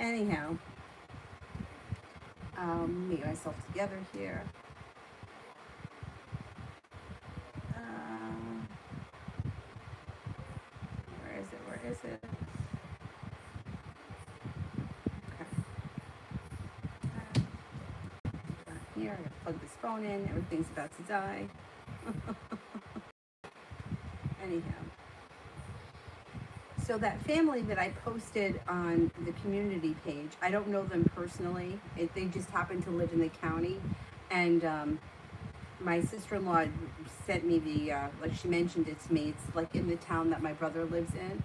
Anyhow, get myself together here. Where is it? Where is it? Okay. Down here, I gotta plug this phone in. Everything's about to die. Anyhow. So that family that I posted on the community page, I don't know them personally. They just happen to live in the county. And my sister-in-law sent me the, like she mentioned it to me, it's like in the town that my brother lives in.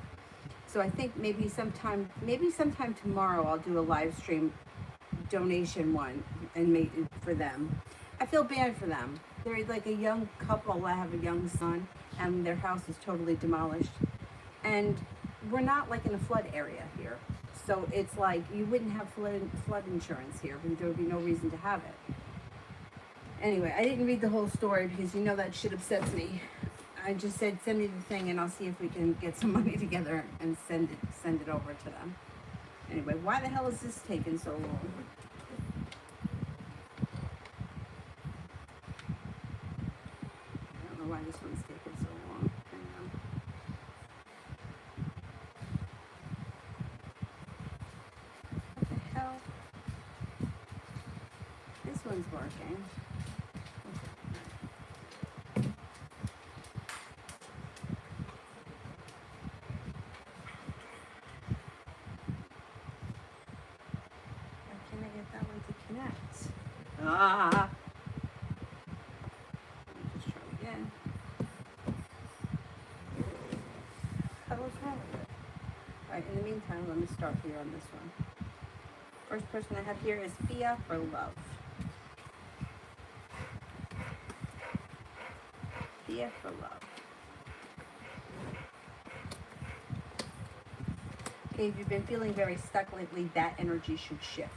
So I think maybe sometime tomorrow I'll do a live stream donation one and make it for them. I feel bad for them. They're like a young couple that have a young son and their house is totally demolished. And we're not like in a flood area here. So it's like you wouldn't have flood insurance here, but there would be no reason to have it. Anyway, I didn't read the whole story because you know that shit upsets me. I just said send me the thing and I'll see if we can get some money together and send it over to them. Anyway, why the hell is this taking so long? I don't know why this one's taking so long. Hang on. What the hell? This one's working. Why can't I get that one to connect? Ah! Let me just try again. What was wrong with it? Alright, in the meantime, let me start here on this one. First person I have here is Fia for Love. Fia for Love. Okay, if you've been feeling very stuck lately, that energy should shift.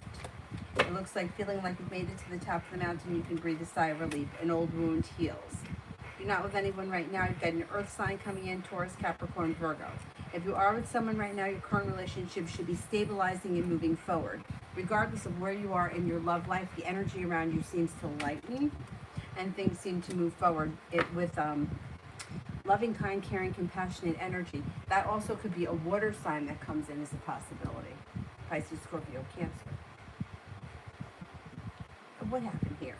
It looks like feeling like you've made it to the top of the mountain, you can breathe a sigh of relief. An old wound heals. If you're not with anyone right now, you've got an earth sign coming in, Taurus, Capricorn, Virgo. If you are with someone right now, your current relationship should be stabilizing and moving forward. Regardless of where you are in your love life, the energy around you seems to lighten and things seem to move forward with loving, kind, caring, compassionate energy. That also could be a water sign that comes in as a possibility. Pisces, Scorpio, Cancer. What happened here?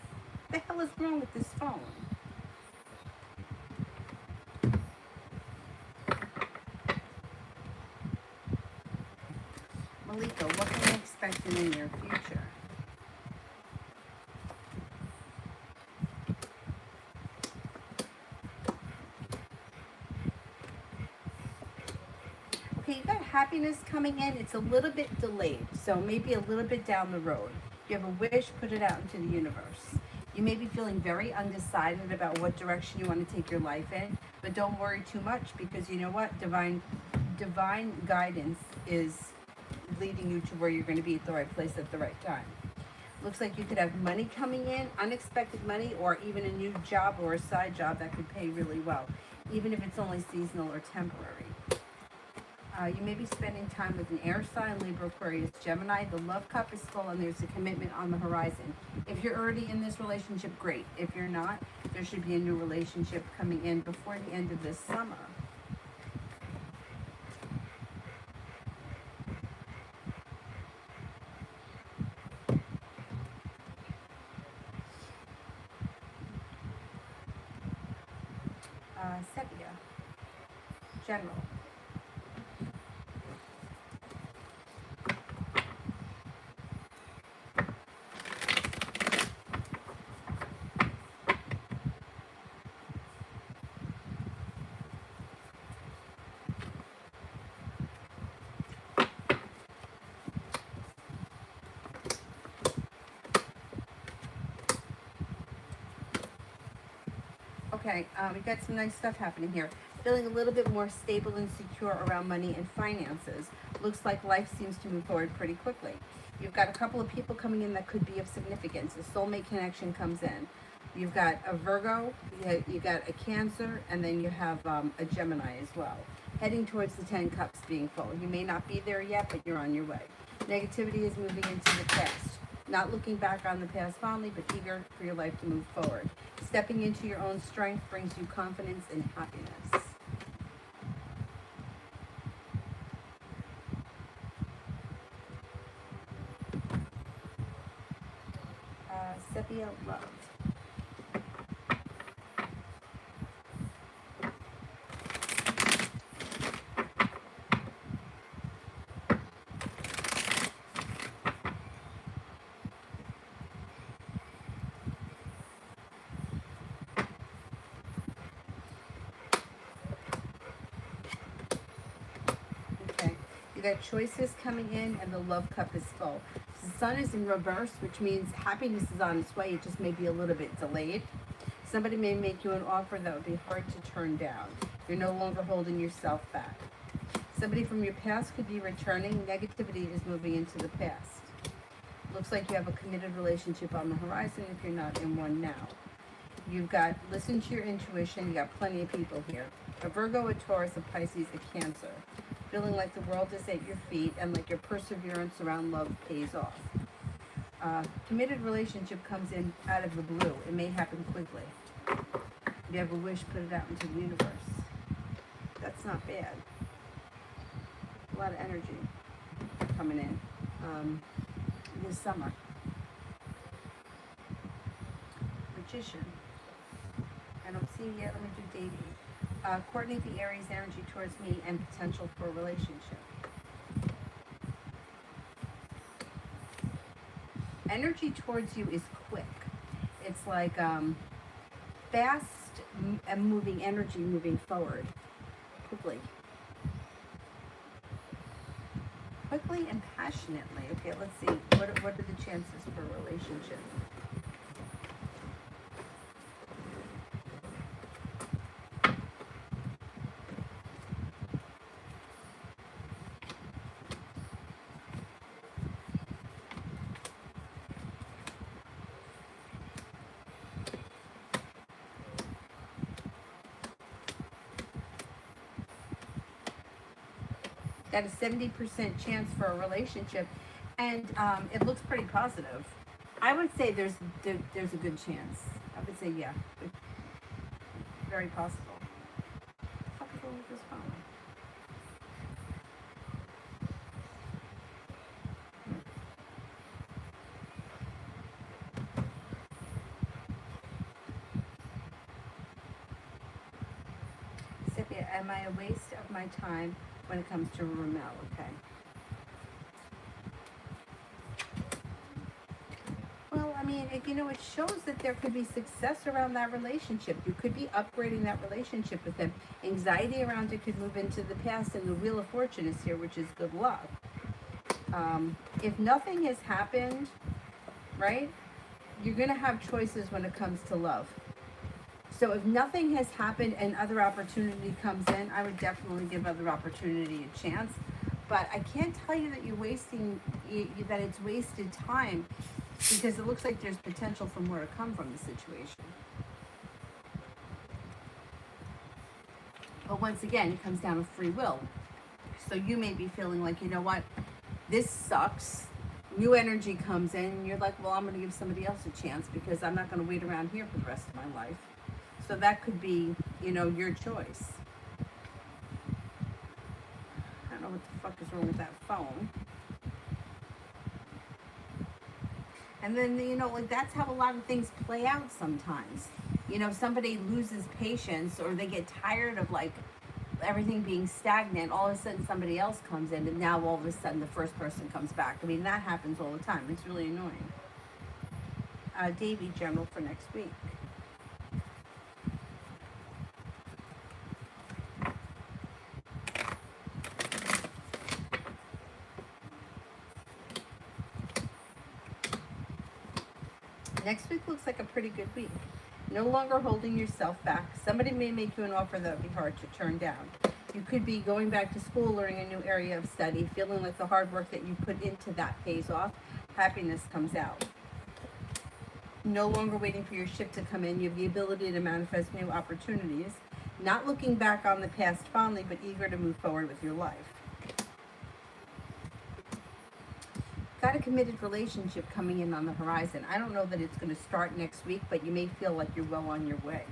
What the hell is wrong with this phone? Malika, what can I expect in the near future? Okay, you got happiness coming in. It's a little bit delayed, so maybe a little bit down the road. If you have a wish, put it out into the universe. You may be feeling very undecided about what direction you want to take your life in, but don't worry too much because you know what? Divine guidance is leading you to where you're going to be at the right place at the right time. Looks like you could have money coming in, unexpected money, or even a new job or a side job that could pay really well, even if it's only seasonal or temporary. You may be spending time with an air sign, Libra, Aquarius, Gemini. The love cup is full and there's a commitment on the horizon. If you're already in this relationship, great. If you're not, there should be a new relationship coming in before the end of this summer. Sepia, General. Okay, we got some nice stuff happening here. Feeling a little bit more stable and secure around money and finances. Looks like life seems to move forward pretty quickly. You've got a couple of people coming in that could be of significance. A soulmate connection comes in. You've got a Virgo, you got a Cancer, and then you have a Gemini as well. Heading towards the 10 cups being full. You may not be there yet, but you're on your way. Negativity is moving into the past. Not looking back on the past fondly, but eager for your life to move forward. Stepping into your own strength brings you confidence and happiness. Sepia love. Okay, you got choices coming in, and the love cup is full. The sun is in reverse, which means happiness is on its way. It just may be a little bit delayed. Somebody may make you an offer that would be hard to turn down. You're no longer holding yourself back. Somebody from your past could be returning. Negativity is moving into the past. Looks like you have a committed relationship on the horizon if you're not in one now. You've got, listen to your intuition. You got plenty of people here. A Virgo, a Taurus, a Pisces, a Cancer. Feeling like the world is at your feet and like your perseverance around love pays off. Committed relationship comes in out of the blue. It may happen quickly. If you have a wish, put it out into the universe. That's not bad. A lot of energy coming in this summer. Magician. I don't see yet. Let me do dating. Coordinate the Aries energy towards me and potential for a relationship. Energy towards you is quick. It's like fast and moving energy moving forward quickly. Quickly and passionately. Okay, let's see. What are the chances for a relationship? Got a 70% chance for a relationship, and it looks pretty positive. I would say there's a good chance. I would say yeah, very possible. What the fuck is wrong with this phone? Sepia, am I a waste of my time when it comes to Ramel? Okay. Well, I mean, it shows that there could be success around that relationship. You could be upgrading that relationship with them. Anxiety around it could move into the past, and the Wheel of Fortune is here, which is good luck. If nothing has happened, right, you're going to have choices when it comes to love. So if nothing has happened and other opportunity comes in, I would definitely give other opportunity a chance. But I can't tell you that that it's wasted time, because it looks like there's potential for more to come from the situation. But once again, it comes down to free will. So you may be feeling like, you know what, this sucks. New energy comes in, and you're like, well, I'm going to give somebody else a chance because I'm not going to wait around here for the rest of my life. So that could be, your choice. I don't know what the fuck is wrong with that phone. And then, that's how a lot of things play out sometimes. Somebody loses patience, or they get tired of everything being stagnant. All of a sudden somebody else comes in, and now all of a sudden the first person comes back. I mean, that happens all the time. It's really annoying. Davy, general for next week. Next week looks like a pretty good week. No longer holding yourself back. Somebody may make you an offer that would be hard to turn down. You could be going back to school, learning a new area of study, feeling like the hard work that you put into that pays off. Happiness comes out. No longer waiting for your ship to come in. You have the ability to manifest new opportunities. Not looking back on the past fondly, but eager to move forward with your life. Got a committed relationship coming in on the horizon. I don't know that it's going to start next week, but you may feel like you're well on your way.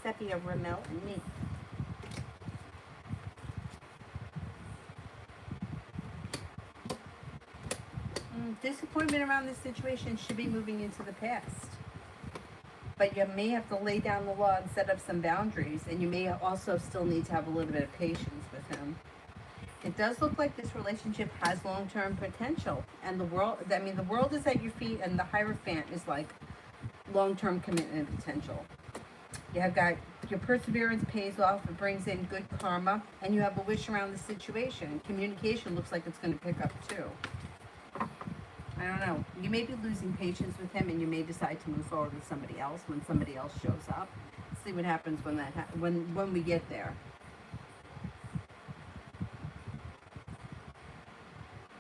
Sepia, Ramel, and me. Disappointment around this situation should be moving into the past. But you may have to lay down the law and set up some boundaries, and you may also still need to have a little bit of patience with him. It does look like this relationship has long-term potential, and the world is at your feet, and the Hierophant is like long-term commitment potential. You have got your perseverance pays off, it brings in good karma, and you have a wish around the situation. Communication looks like it's going to pick up too. I don't know. You may be losing patience with him, and you may decide to move forward with somebody else when somebody else shows up. See what happens when when we get there.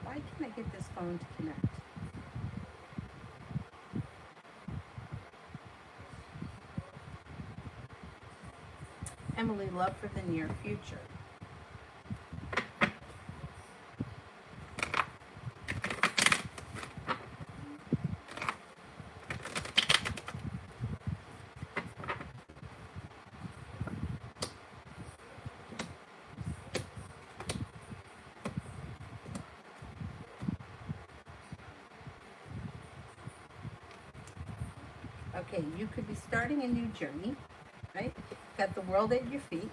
Why can't I get this phone to connect? Emily, love for the near future. Okay, you could be starting a new journey, right? Got the world at your feet.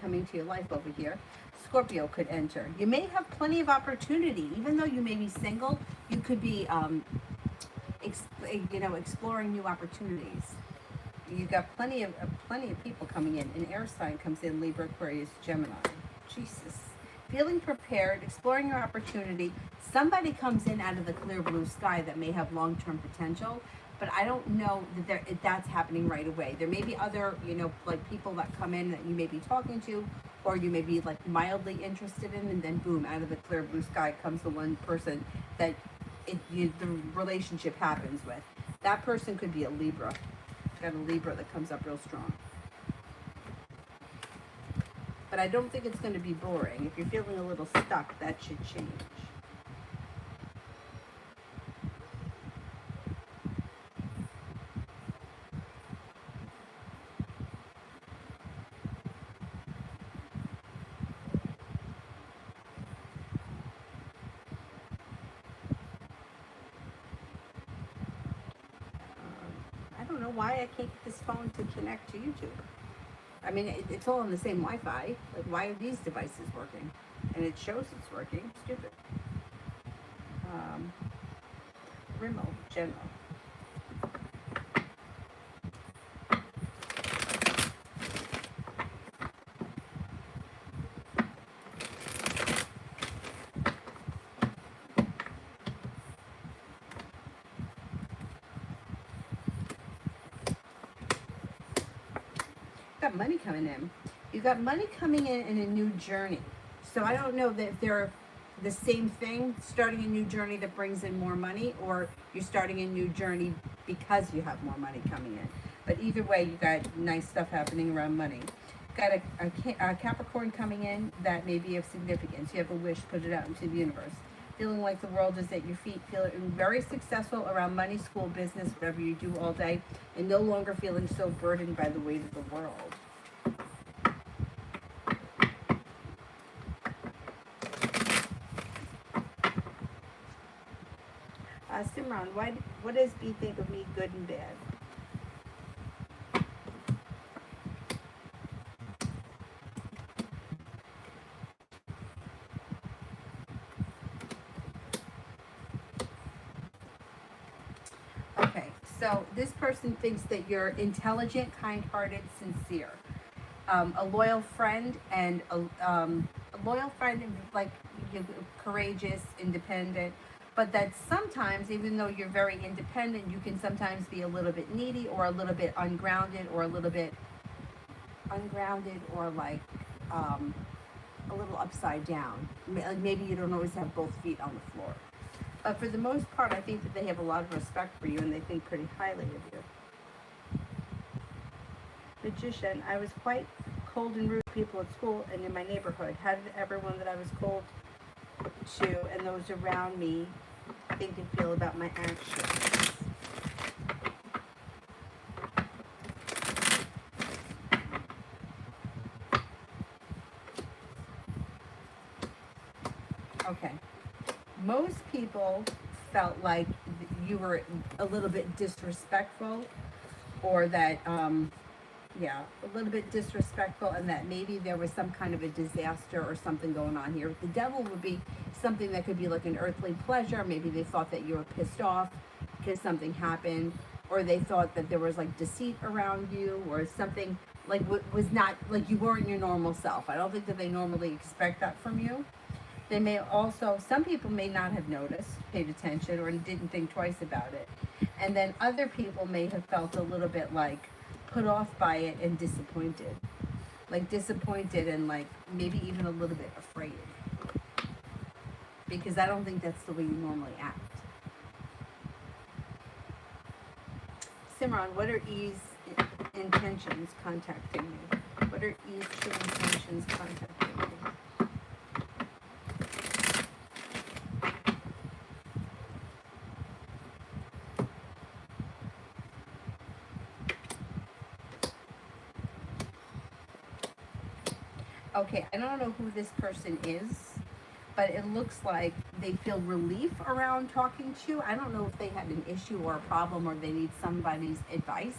Coming to your life over here. Scorpio could enter. You may have plenty of opportunity, even though you may be single. You could be, exploring new opportunities. You got plenty of people coming in. An air sign comes in: Libra, Aquarius, Gemini. Jesus, feeling prepared, exploring your opportunity. Somebody comes in out of the clear blue sky that may have long-term potential. But I don't know that that's happening right away. There may be other, like people that come in that you may be talking to, or you may be like mildly interested in, and then boom, out of the clear blue sky comes the one person that the relationship happens with. That person could be a Libra. Got a Libra that comes up real strong. But I don't think it's going to be boring. If you're feeling a little stuck, that should change. I don't know why I can't get this phone to connect to YouTube. I mean, it's all on the same Wi-Fi. Like, why are these devices working? And it shows it's working. Stupid. Remote, general. Got money coming in. You got money coming in a new journey. So I don't know that they're the same thing, starting a new journey that brings in more money, or you're starting a new journey because you have more money coming in. But either way, you got nice stuff happening around money. Got a Capricorn coming in that may be of significance. You have a wish, put it out into the universe. Feeling like the world is at your feet, feeling very successful around money, school, business, whatever you do all day, and no longer feeling so burdened by the weight of the world. Simran, what does B think of me, good and bad? Okay, so this person thinks that you're intelligent, kind-hearted, sincere, a loyal friend, and like you're courageous, independent. But that sometimes, even though you're very independent, you can sometimes be a little bit needy, or a little bit ungrounded, or a little bit ungrounded or like a little upside down. Like maybe you don't always have both feet on the floor. But for the most part, I think that they have a lot of respect for you and they think pretty highly of you. Magician, I was quite cold and rude to people at school and in my neighborhood. How did everyone that I was cold to and those around me think and feel about my actions? Okay. Most people felt like you were a little bit disrespectful, or that yeah, a little bit disrespectful, and that maybe there was some kind of a disaster or something going on here. The devil would be something that could be like an earthly pleasure. Maybe they thought that you were pissed off because something happened, or they thought that there was like deceit around you, or something like was not like you weren't your normal self. I don't think that they normally expect that from you. They may also, some people may not have noticed, paid attention, or didn't think twice about it. And then other people may have felt a little bit like put off by it and disappointed. Like disappointed and like maybe even a little bit afraid. Because I don't think that's the way you normally act. Simran, what are E's intentions contacting me? What are E's true intentions contacting me? Okay, I don't know who this person is, but it looks like they feel relief around talking to you. I don't know if they had an issue or a problem or they need somebody's advice,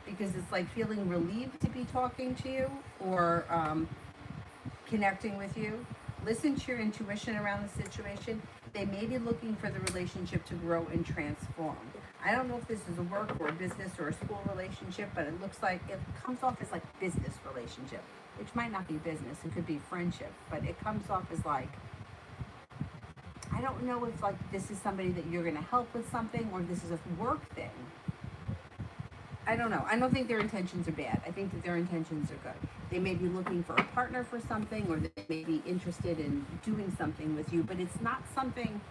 because it's like feeling relieved to be talking to you or connecting with you. Listen to your intuition around the situation. They may be looking for the relationship to grow and transform. I don't know if this is a work or a business or a school relationship, but it looks like it comes off as like business relationship, which might not be business. It could be friendship, but it comes off as like, I don't know if like this is somebody that you're going to help with something or this is a work thing. I don't know. I don't think their intentions are bad. I think that their intentions are good. They may be looking for a partner for something, or they may be interested in doing something with you, but it's not something,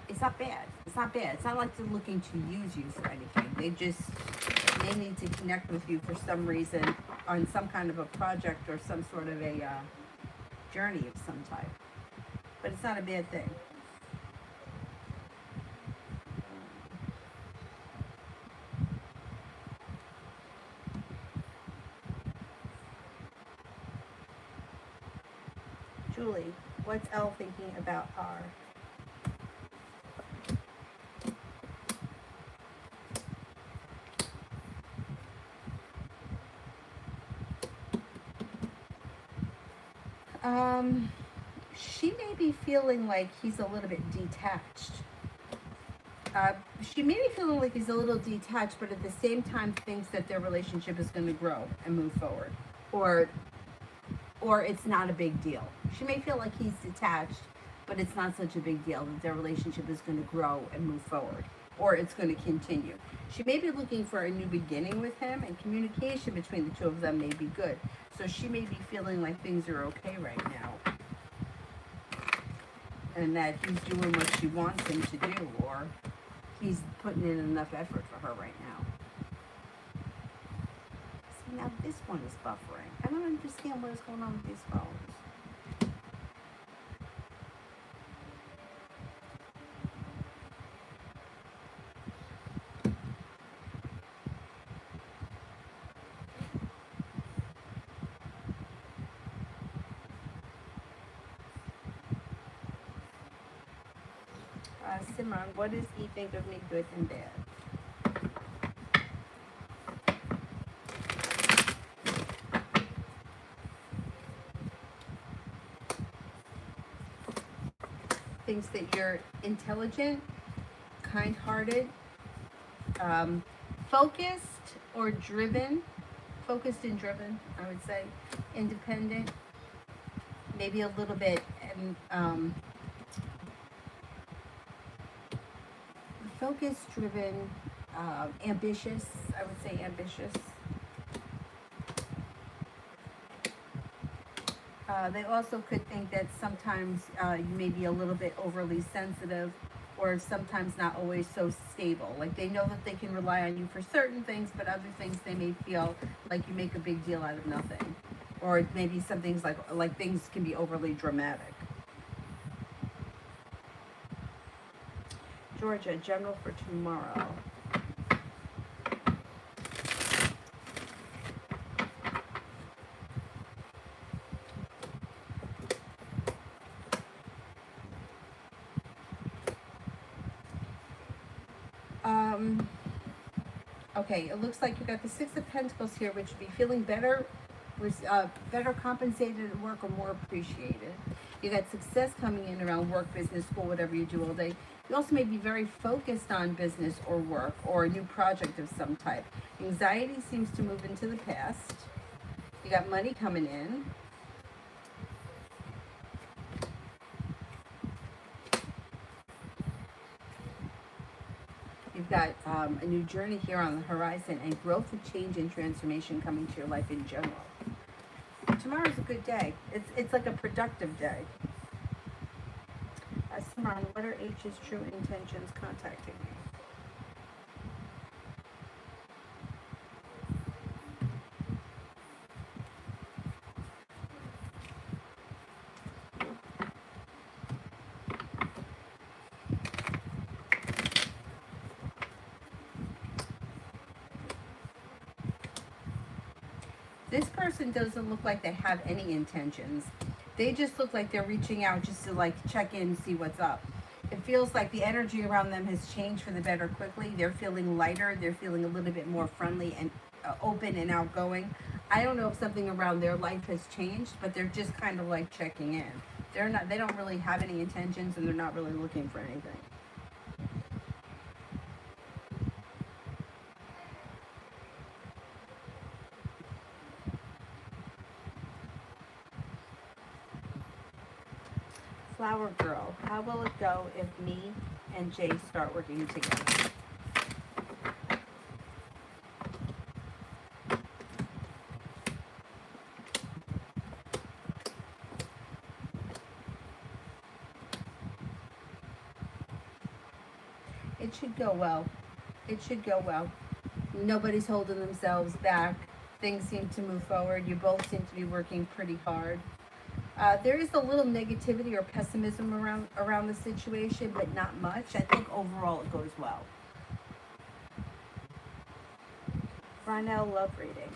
it's not bad. It's not bad. It's not like they're looking to use you for anything. They need to connect with you for some reason on some kind of a project or some sort of a journey of some type. But it's not a bad thing. Julie, what's Elle thinking about R? She may be feeling like he's a little bit detached. She may be feeling like he's a little detached, but at the same time thinks that their relationship is going to grow and move forward, or it's not a big deal. She may feel like he's detached, but it's not such a big deal, that their relationship is going to grow and move forward, or it's going to continue. She may be looking for a new beginning with him, and communication between the two of them may be good. So she may be feeling like things are okay right now, and that he's doing what she wants him to do, or he's putting in enough effort for her right now. See, now this one is buffering. I don't understand what is going on with these phones. Simran, what does he think of me, good and bad? Thinks that you're intelligent, kind-hearted, focused or driven. Focused and driven, I would say. Independent, maybe a little bit focused, driven, ambitious. I would say ambitious. They also could think that sometimes you may be a little bit overly sensitive or sometimes not always so stable. Like they know that they can rely on you for certain things, but other things they may feel like you make a big deal out of nothing. Or maybe some things like things can be overly dramatic. Georgia, general for tomorrow. Um, okay, it looks like you got the Six of Pentacles here, which would be feeling better, better compensated at work or more appreciated. You got success coming in around work, business, school, whatever you do all day. You also may be very focused on business or work or a new project of some type. Anxiety seems to move into the past. You got money coming in. You've got a new journey here on the horizon and growth and change and transformation coming to your life in general. Tomorrow's a good day. It's like a productive day. Simran, what are H's true intentions contacting me? This person doesn't look like they have any intentions. They just look like they're reaching out just to like check in and see what's up. It feels like the energy around them has changed for the better quickly. They're feeling lighter. They're feeling a little bit more friendly and open and outgoing. I don't know if something around their life has changed, but they're just kind of like checking in. They don't really have any intentions and they're not really looking for anything. Flower Girl, how will it go if me and Jay start working together? It should go well. It should go well. Nobody's holding themselves back. Things seem to move forward. You both seem to be working pretty hard. There is a little negativity or pessimism around the situation, but not much. I think overall it goes well. Ronell, love reading.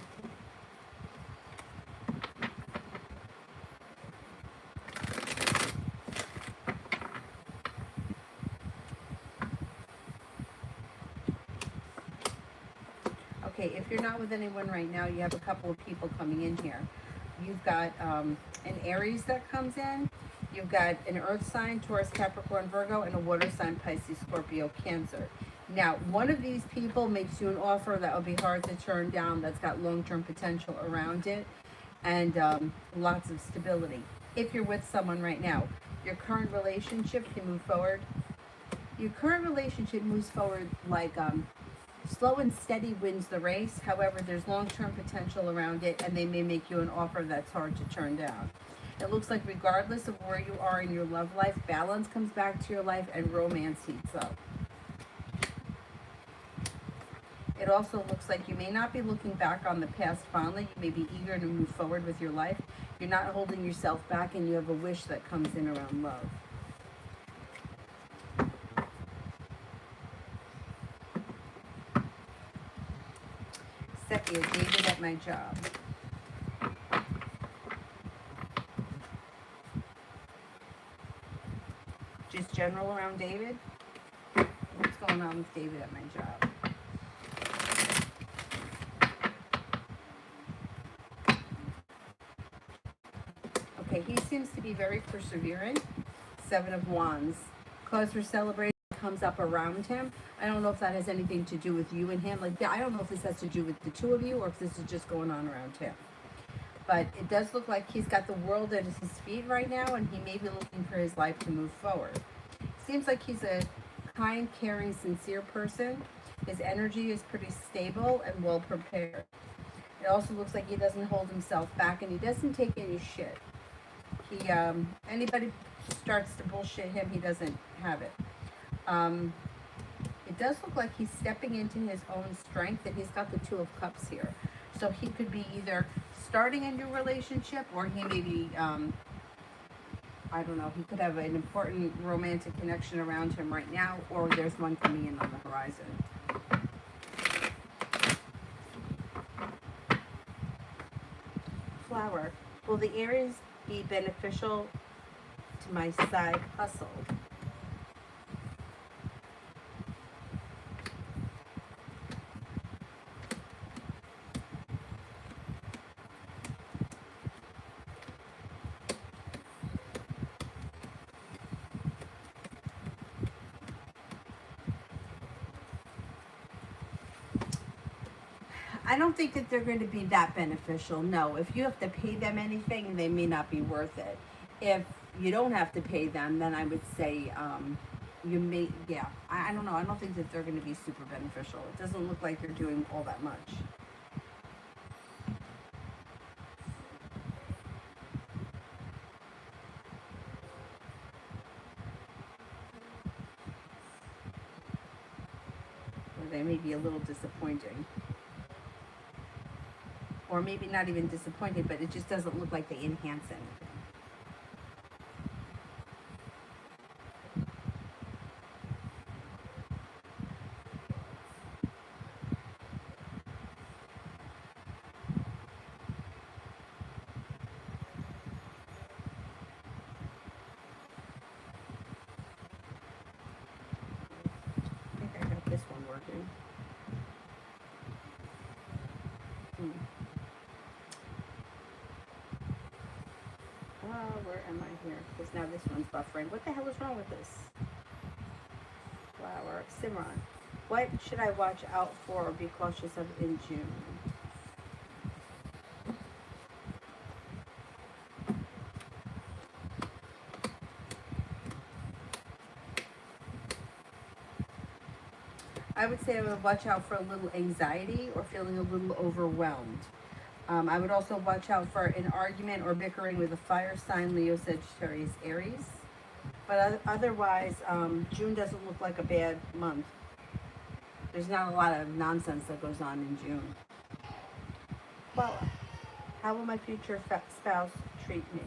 Okay, if you're not with anyone right now, you have a couple of people coming in here. You've got an Aries that comes in. You've got an Earth sign, Taurus, Capricorn, Virgo, and a water sign, Pisces, Scorpio, Cancer. Now, one of these people makes you an offer that will be hard to turn down, that's got long-term potential around it, and lots of stability. If you're with someone right now, your current relationship can move forward. Your current relationship moves forward like slow and steady wins the race. However, there's long-term potential around it, and they may make you an offer that's hard to turn down. It looks like regardless of where you are in your love life, balance comes back to your life and romance heats up. It also looks like you may not be looking back on the past fondly. You may be eager to move forward with your life. You're not holding yourself back, and you have a wish that comes in around love. Sepia, David at my job. Just general around David? What's going on with David at my job? Okay, he seems to be very perseverant. Seven of Wands. Cause for celebration comes up around him. I don't know if that has anything to do with you and him. Like, I don't know if this has to do with the two of you or if this is just going on around him. But it does look like he's got the world at his feet right now, and he may be looking for his life to move forward. Seems like he's a kind, caring, sincere person. His energy is pretty stable and well prepared. It also looks like he doesn't hold himself back, and he doesn't take any shit. He anybody starts to bullshit him, he doesn't have it. Um, it does look like he's stepping into his own strength, and he's got the Two of Cups here. So he could be either starting a new relationship, or he may be, I don't know, he could have an important romantic connection around him right now, or there's one coming in on the horizon. Flower. Will the Aries be beneficial to my side hustle? I don't think that they're going to be that beneficial. No, if you have to pay them anything, they may not be worth it. If you don't have to pay them, then I would say you may, yeah. I don't know. I don't think that they're going to be super beneficial. It doesn't look like they're doing all that much. Or they may be a little disappointing. Or maybe not even disappointed, but it just doesn't look like they enhance anything. I think I got this one working. Where am I here? Because now this one's buffering. What the hell is wrong with this? Flower. Simran. What should I watch out for or be cautious of in June? I would say I would watch out for a little anxiety or feeling a little overwhelmed. I would also watch out for an argument or bickering with a fire sign, Leo, Sagittarius, Aries. But otherwise, June doesn't look like a bad month. There's not a lot of nonsense that goes on in June. Well, how will my future spouse treat me?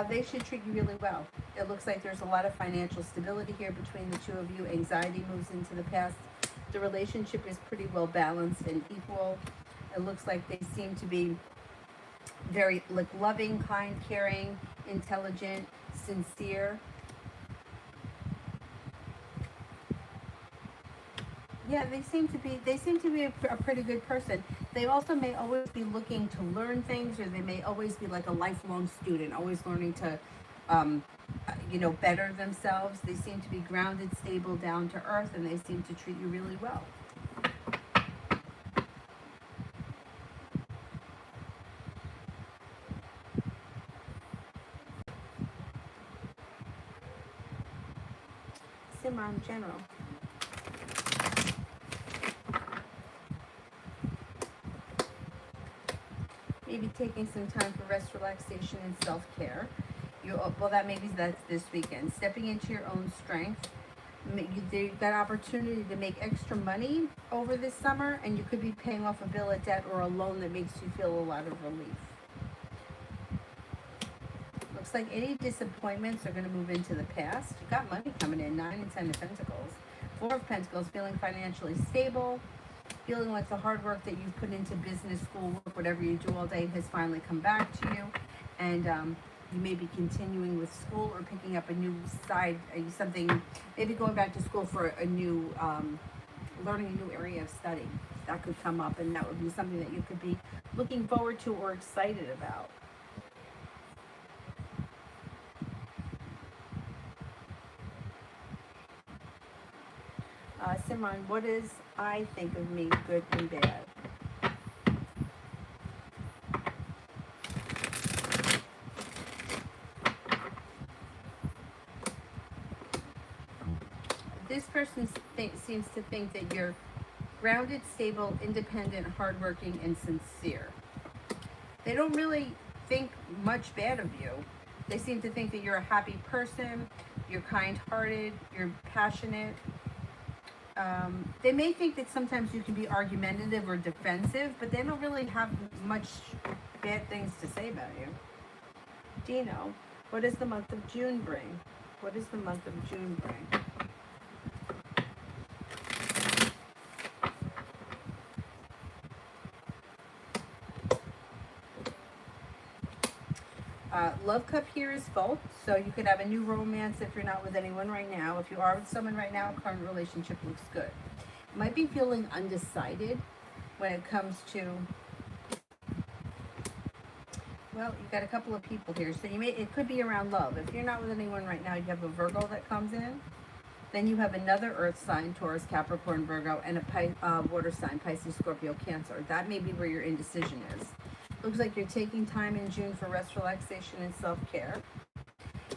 They should treat you really well. It looks like there's a lot of financial stability here between the two of you. Anxiety moves into the past. The relationship is pretty well balanced and equal. It looks like they seem to be very loving, kind, caring, intelligent, sincere. Yeah, they seem to be a pretty good person. They also may always be looking to learn things, or they may always be like a lifelong student, always learning to better themselves. They seem to be grounded, stable, down to earth, and they seem to treat you really well. Simran General. Maybe taking some time for rest, relaxation, and self-care. That's this weekend. Stepping into your own strength. You've got opportunity to make extra money over this summer, and you could be paying off a bill of debt or a loan that makes you feel a lot of relief. Looks like any disappointments are going to move into the past. You've got money coming in, 9 and 10 of Pentacles. 4 of Pentacles, feeling financially stable, feeling like the hard work that you've put into business, school work, whatever you do all day has finally come back to you. And you may be continuing with school or picking up a new side, something, maybe going back to school for a new, learning a new area of study. That could come up, and that would be something that you could be looking forward to or excited about. Simran, what is I think of me, good and bad? This person seems to think that you're Grounded, stable, independent, hardworking, and sincere. They don't really think much bad of you. They seem to think that you're a happy person, you're kind-hearted, you're passionate. They may think that sometimes you can be argumentative or defensive, but they don't really have much bad things to say about you. Dino, what does the month of June bring? What does the month of June bring? Love cup here is full, so you could have a new romance if you're not with anyone right now. If you are with someone right now, current relationship looks good. You might be feeling undecided when it comes to, well, you've got a couple of people here, so it could be around love. If you're not with anyone right now, you have a Virgo that comes in. Then you have another earth sign, Taurus, Capricorn, Virgo, and a water sign, Pisces, Scorpio, Cancer. That may be where your indecision is. Looks like you're taking time in June for rest, relaxation, and self-care.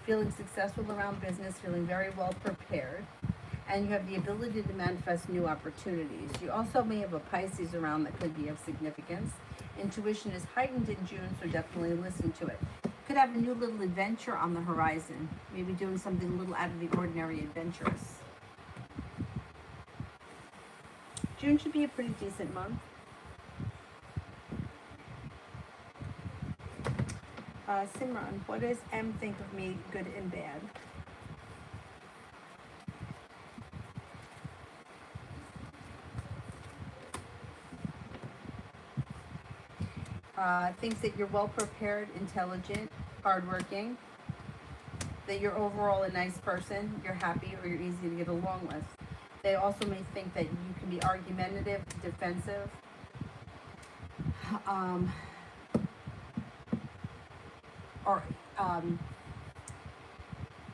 Feeling successful around business, feeling very well prepared. And you have the ability to manifest new opportunities. You also may have a Pisces around that could be of significance. Intuition is heightened in June, so definitely listen to it. Could have a new little adventure on the horizon. Maybe doing something a little out of the ordinary, adventurous. June should be a pretty decent month. Simran, what does M think of me, good and bad? Thinks that you're well prepared, intelligent, hardworking, that you're overall a nice person, you're happy, or you're easy to get along with. They also may think that you can be argumentative, defensive, or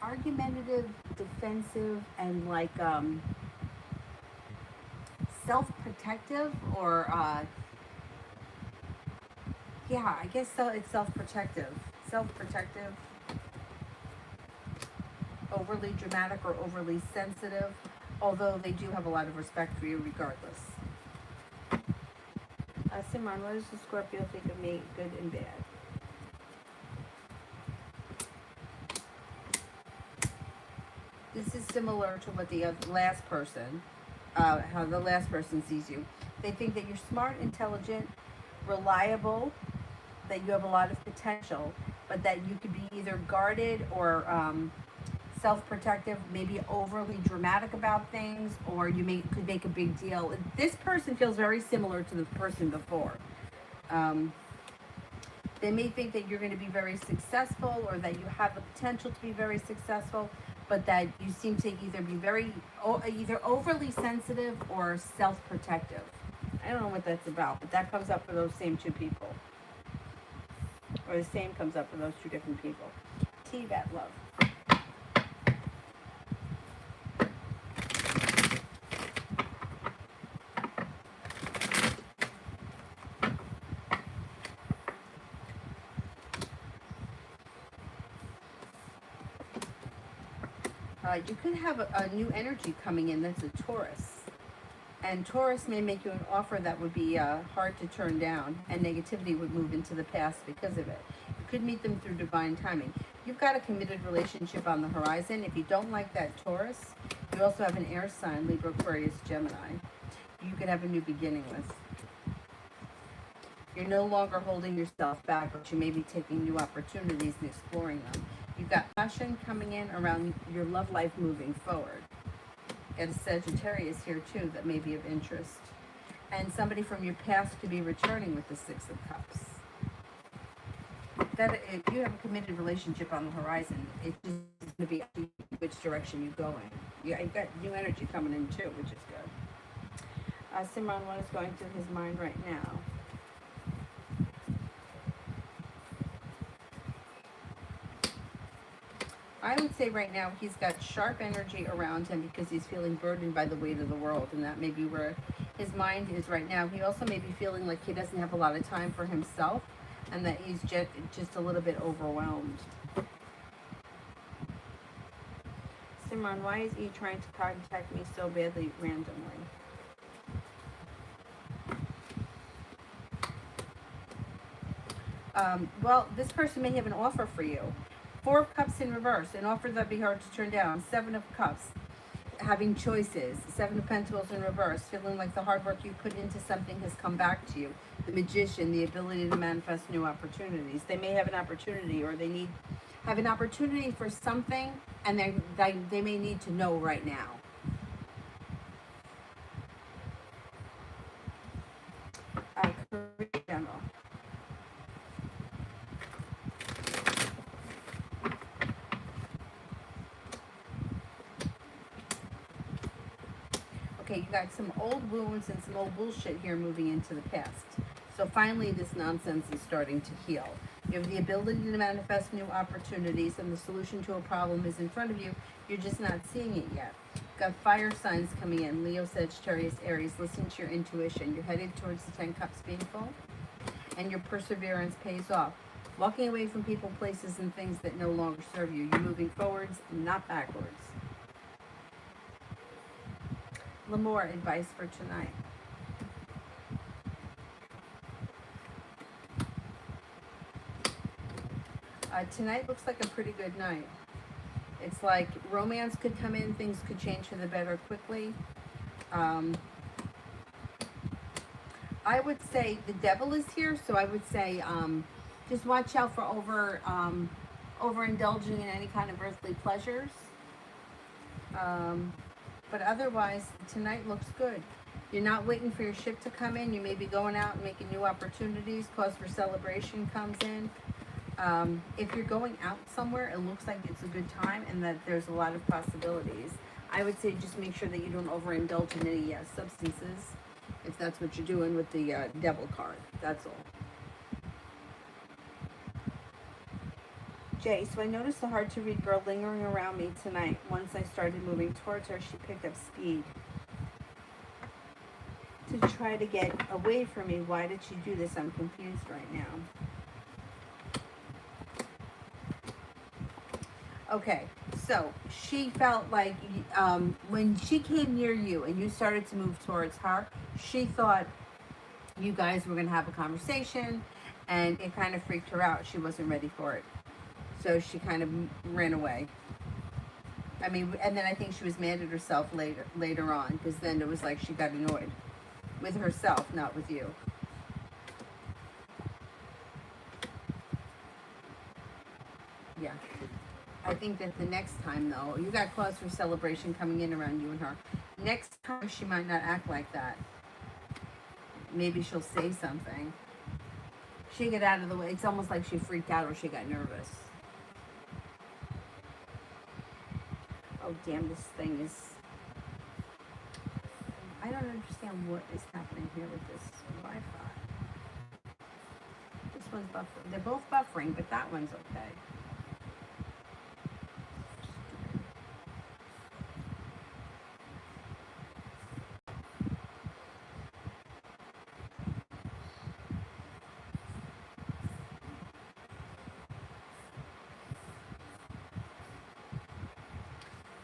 argumentative, defensive, and like self-protective, or yeah, I guess so. It's self-protective, overly dramatic or overly sensitive. Although they do have a lot of respect for you, regardless. Simran, what does the Scorpio think of me, good and bad? This is similar to what the last person, how the last person sees you. They think that you're smart, intelligent, reliable, that you have a lot of potential, but that you could be either guarded or self-protective, maybe overly dramatic about things, or you could make a big deal. This person feels very similar to the person before. They may think that you're going to be very successful, or that you have the potential to be very successful, but that you seem to either be either overly sensitive or self-protective. I don't know what that's about, but that comes up for those same two people. Or the same comes up for those two different people. T-Bat love. You could have a new energy coming in that's a Taurus. And Taurus may make you an offer that would be hard to turn down, and negativity would move into the past because of it. You could meet them through divine timing. You've got a committed relationship on the horizon. If you don't like that Taurus, you also have an air sign, Libra, Aquarius, Gemini. You could have a new beginning with. You're no longer holding yourself back, but you may be taking new opportunities and exploring them. You've got passion coming in around your love life moving forward. Got a Sagittarius here too that may be of interest. And somebody from your past could be returning with the Six of Cups. If you have a committed relationship on the horizon, it's just going to be up to you which direction you go in. Yeah, you've got new energy coming in too, which is good. Simran, what is going through his mind right now? I would say right now he's got sharp energy around him because he's feeling burdened by the weight of the world, and that may be where his mind is right now. He also may be feeling like he doesn't have a lot of time for himself, and that he's just a little bit overwhelmed. Simran, why is he trying to contact me so badly randomly? Well, this person may have an offer for you. Four of Cups in reverse, an offer that'd be hard to turn down. Seven of Cups, having choices. Seven of Pentacles in reverse, feeling like the hard work you put into something has come back to you. The Magician, the ability to manifest new opportunities. They may have an opportunity, or they have an opportunity for something, and they may need to know right now. Career general. Okay, you got some old wounds and some old bullshit here moving into the past. So finally, this nonsense is starting to heal. You have the ability to manifest new opportunities, and the solution to a problem is in front of you. You're just not seeing it yet. Got fire signs coming in. Leo, Sagittarius, Aries. Listen to your intuition. You're headed towards the 10 Cups being full, and your perseverance pays off. Walking away from people, places, and things that no longer serve you. You're moving forwards, not backwards. L'Amour advice for tonight. Tonight looks like a pretty good night. It's like romance could come in, things could change for the better quickly. I would say the devil is here, so I would say just watch out for overindulging in any kind of earthly pleasures. But otherwise, tonight looks good. You're not waiting for your ship to come in. You may be going out and making new opportunities. Cause for celebration comes in. If you're going out somewhere, it looks like it's a good time and that there's a lot of possibilities. I would say just make sure that you don't overindulge in any substances, if that's what you're doing with the devil card. That's all. Jay, so I noticed the hard-to-read girl lingering around me tonight. Once I started moving towards her, she picked up speed to try to get away from me. Why did she do this? I'm confused right now. Okay, so she felt like when she came near you and you started to move towards her, she thought you guys were going to have a conversation, and it kind of freaked her out. She wasn't ready for it. So she kind of ran away. I mean, and then I think she was mad at herself later on, because then it was like she got annoyed with herself, not with you. Yeah. I think that the next time, though, you got cause for celebration coming in around you and her. Next time, she might not act like that. Maybe she'll say something. She get out of the way. It's almost like she freaked out or she got nervous. Oh, damn, this thing is... I don't understand what is happening here with this Wi-Fi. This one's buffering. They're both buffering, but that one's okay.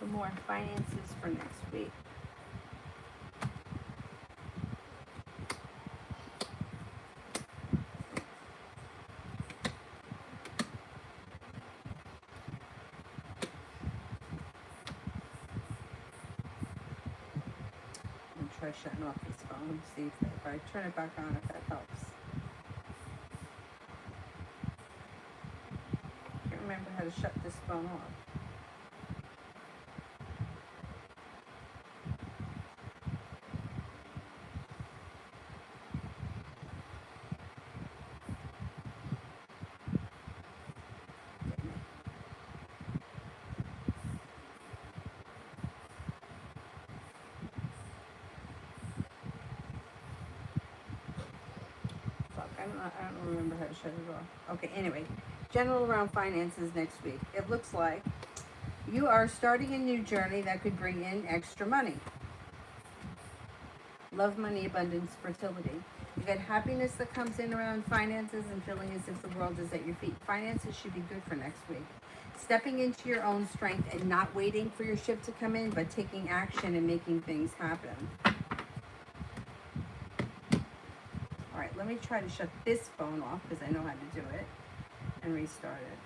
More finances for next week. I'm try shutting off this phone. See if I turn it back on, if that helps. I can't remember how to shut this phone off. I don't remember how to shut it off. Okay, anyway, general around finances next week. It looks like you are starting a new journey that could bring in extra money. Love, money, abundance, fertility. You got happiness that comes in around finances and feeling as if the world is at your feet. Finances should be good for next week. Stepping into your own strength and not waiting for your ship to come in, but taking action and making things happen. let me try to shut this phone off because I know how to do it and restart it.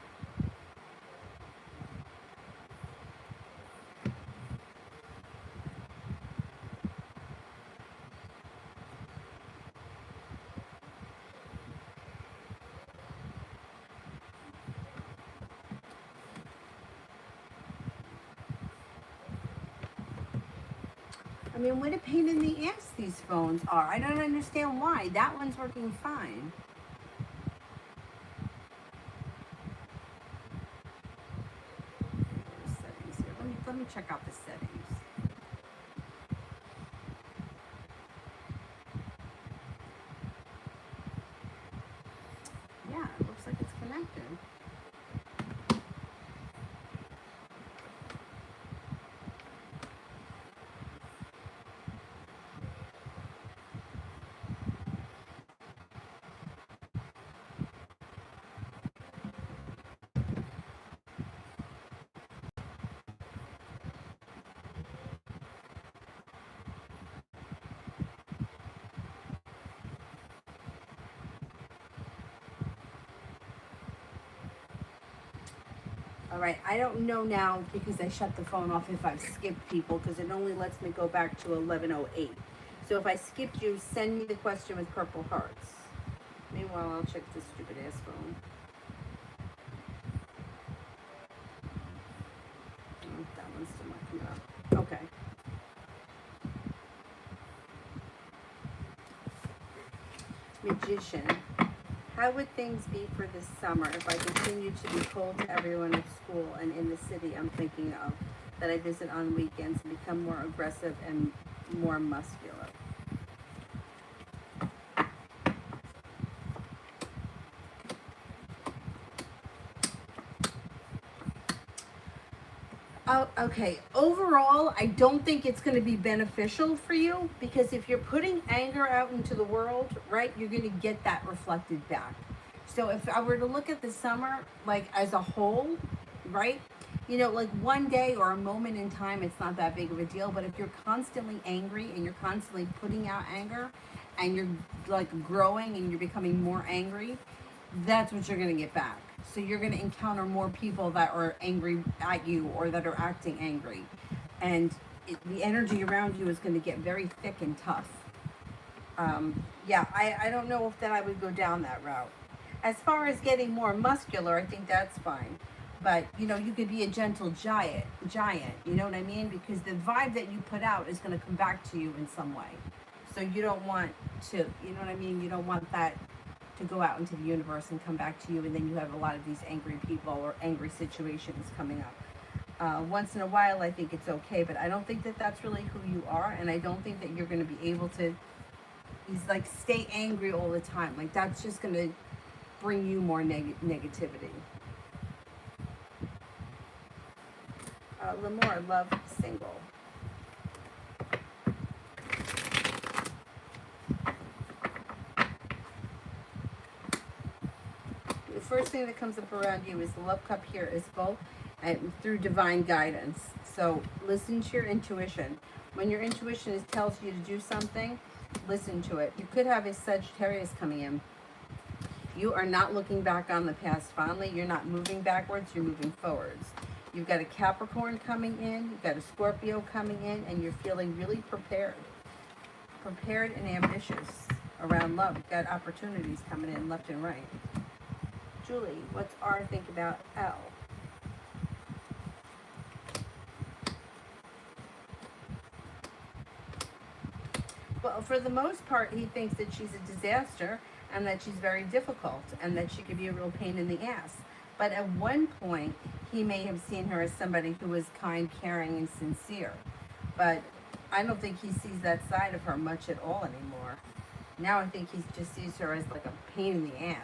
I mean, what a pain in the ass these phones are. I don't understand why. That one's working fine. Settings here. Let me check out the settings. Yeah, it looks like it's connected. All right, I don't know now because I shut the phone off if I've skipped people because it only lets me go back to 11:08. So if I skipped you, send me the question with purple hearts. Meanwhile, I'll check this stupid ass phone. Oh, that one's still not coming up. Okay. Magician. How would things be for this summer if I continue to be cold to everyone at school and in the city I'm thinking of, that I visit on weekends and become more aggressive and more muscular? Oh, okay. Overall, I don't think it's going to be beneficial for you because if you're putting anger out into the world, right, you're going to get that reflected back. So if I were to look at the summer, like as a whole, right, you know, like one day or a moment in time, it's not that big of a deal. But if you're constantly angry and you're constantly putting out anger and you're like growing and you're becoming more angry, that's what you're going to get back. So you're going to encounter more people that are angry at you or that are acting angry. And the energy around you is going to get very thick and tough. Yeah, I don't know if that I would go down that route. As far as getting more muscular, I think that's fine. But, you know, you could be a gentle giant, you know what I mean? Because the vibe that you put out is going to come back to you in some way. So you don't want to, you know what I mean? You don't want that to go out into the universe and come back to you, and then you have a lot of these angry people or angry situations coming up. Once in a while, I think it's okay, but I don't think that that's really who you are, and I don't think that you're going to be able to like stay angry all the time. Like that's just going to bring you more negativity. Lemore, love, single. The first thing that comes up around you is the love cup here is full and through divine guidance. So listen to your intuition. When your intuition tells you to do something, listen to it. You could have a Sagittarius coming in. You are not looking back on the past fondly. You're not moving backwards. You're moving forwards. You've got a Capricorn coming in. You've got a Scorpio coming in. And you're feeling really prepared. Prepared and ambitious around love. You've got opportunities coming in left and right. Julie, what's R think about L? Well, for the most part, he thinks that she's a disaster and that she's very difficult and that she could be a real pain in the ass. But at one point, he may have seen her as somebody who was kind, caring, and sincere. But I don't think he sees that side of her much at all anymore. Now I think he just sees her as like a pain in the ass.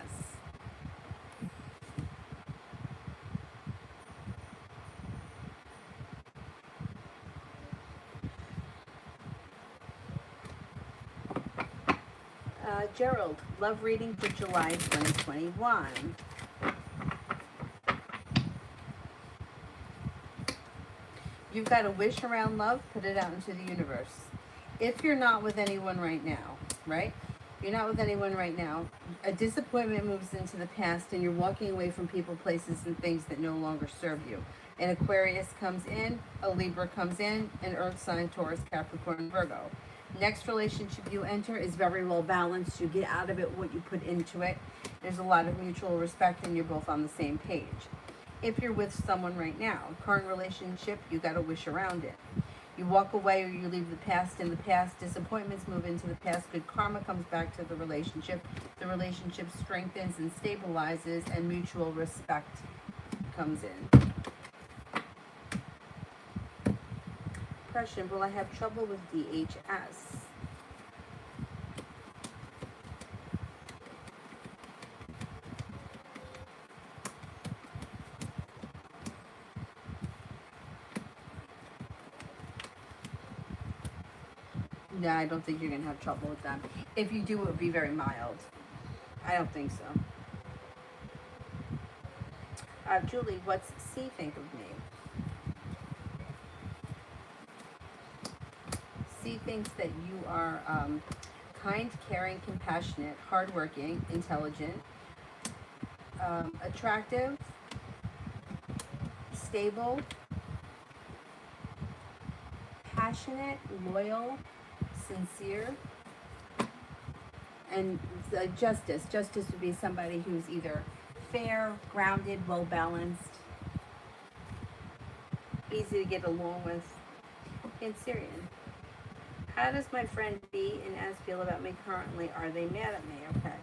Gerald, love reading for July 2021. You've got a wish around love, put it out into the universe. If you're not with anyone right now, right? You're not with anyone right now. A disappointment moves into the past, and you're walking away from people, places, and things that no longer serve you. An Aquarius comes in, a Libra comes in, an Earth sign, Taurus, Capricorn, Virgo. Next relationship you enter is very well balanced. You get out of it what you put into it. There's a lot of mutual respect, and you're both on the same page. If you're with someone right now, current relationship, you got to wish around it. You walk away or you leave the past in the past. Disappointments move into the past. Good karma comes back to the relationship. The relationship strengthens and stabilizes, and mutual respect comes in. Depression. Will I have trouble with DHS? No, I don't think you're going to have trouble with them. If you do, it would be very mild. I don't think so. Julie, what's C think of me? C thinks that you are kind, caring, compassionate, hardworking, intelligent, attractive, stable, passionate, loyal, sincere, and justice. Justice would be somebody who's either fair, grounded, well balanced, easy to get along with. Cancerian. How does my friend B and S feel about me currently? Are they mad at me? Okay.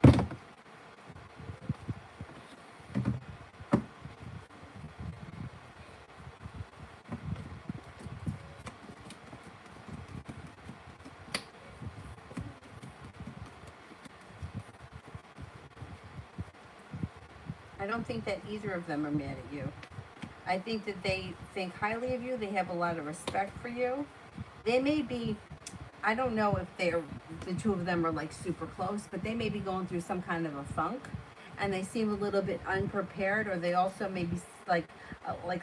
I don't think that either of them are mad at you. I think that they think highly of you. They have a lot of respect for you. They may be, I don't know if the two of them are like super close, but they may be going through some kind of a funk, and they seem a little bit unprepared, or they also may be like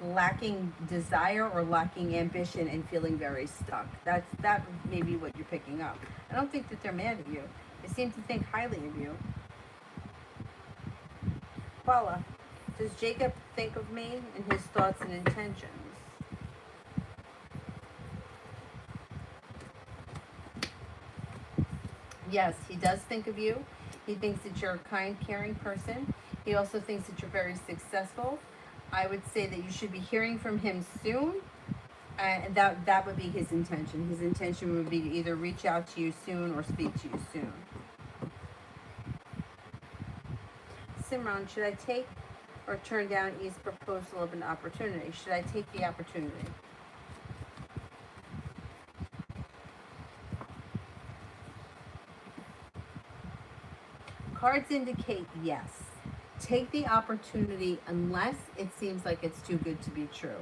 lacking desire or lacking ambition and feeling very stuck. That may be what you're picking up. I don't think that they're mad at you. They seem to think highly of you. Paula, does Jacob think of me and his thoughts and intentions? Yes, he does think of you. He thinks that you're a kind, caring person. He also thinks that you're very successful. I would say that you should be hearing from him soon. And that would be his intention. His intention would be to either reach out to you soon or speak to you soon. Simran, should I take or turn down E's proposal of an opportunity? Should I take the opportunity? Cards indicate yes. Take the opportunity unless it seems like it's too good to be true.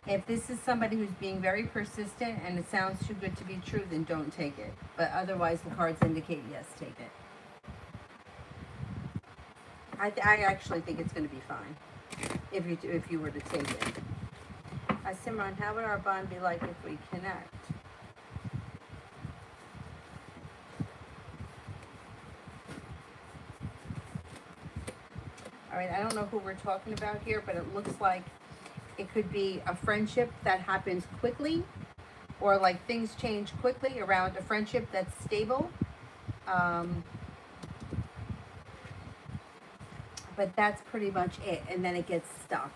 If this is somebody who's being very persistent and it sounds too good to be true, then don't take it. But otherwise, the cards indicate yes, take it. I actually think it's going to be fine if you were to take it. Simran, how would our bond be like if we connect? All right, I don't know who we're talking about here, but it looks like it could be a friendship that happens quickly, or like things change quickly around a friendship that's stable. But that's pretty much it, and then it gets stuck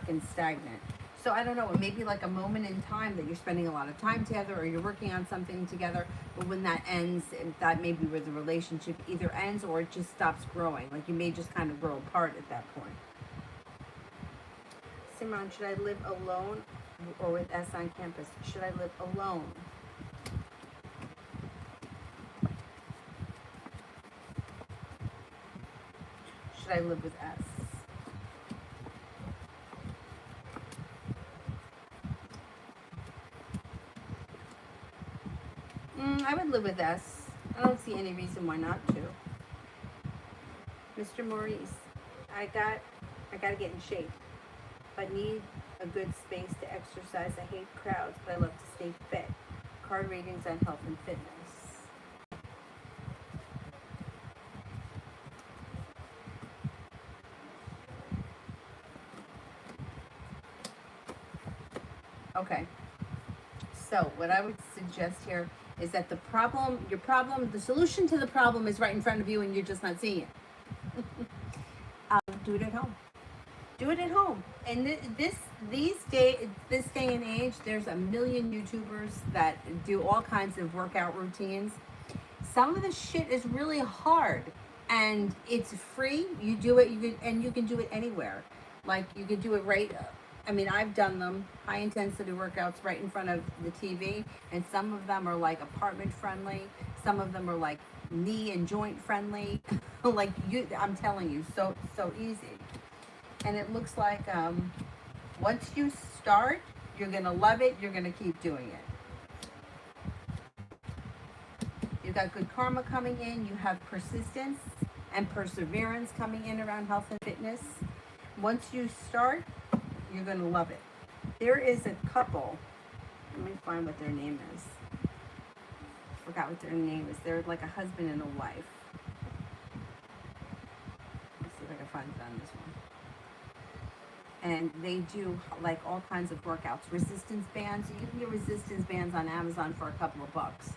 and stagnant. So I don't know, it may be like a moment in time that you're spending a lot of time together, or you're working on something together, but when that ends, that may be where the relationship either ends or it just stops growing. Like you may just kind of grow apart at that point. Simran, should I live alone or with S on campus? Should I live alone? Should I live with S? I would live with S. I don't see any reason why not to. Mr. Maurice, I got to get in shape, but need a good space to exercise. I hate crowds, but I love to stay fit. Card readings on health and fitness. Okay. So what I would suggest here is that the solution to the problem is right in front of you, and you're just not seeing it. Do it at home. Do it at home. And this day and age, there's a million YouTubers that do all kinds of workout routines. Some of the shit is really hard, and it's free. You do it, you can do it anywhere. Like you could do it right. I mean, I've done them, high intensity workouts right in front of the TV, and some of them are like apartment friendly. Some of them are like knee and joint friendly. Like I'm telling you, so easy. And it looks like once you start, you're gonna love it. You're gonna keep doing it. You got good karma coming in. You have persistence and perseverance coming in around health and fitness. Once you start, you're going to love it. There is a couple. Let me find what their name is. I forgot what their name is. They're like a husband and a wife. Let's see if I can find it on this one. And they do like all kinds of workouts. Resistance bands. You can get resistance bands on Amazon for a couple of bucks.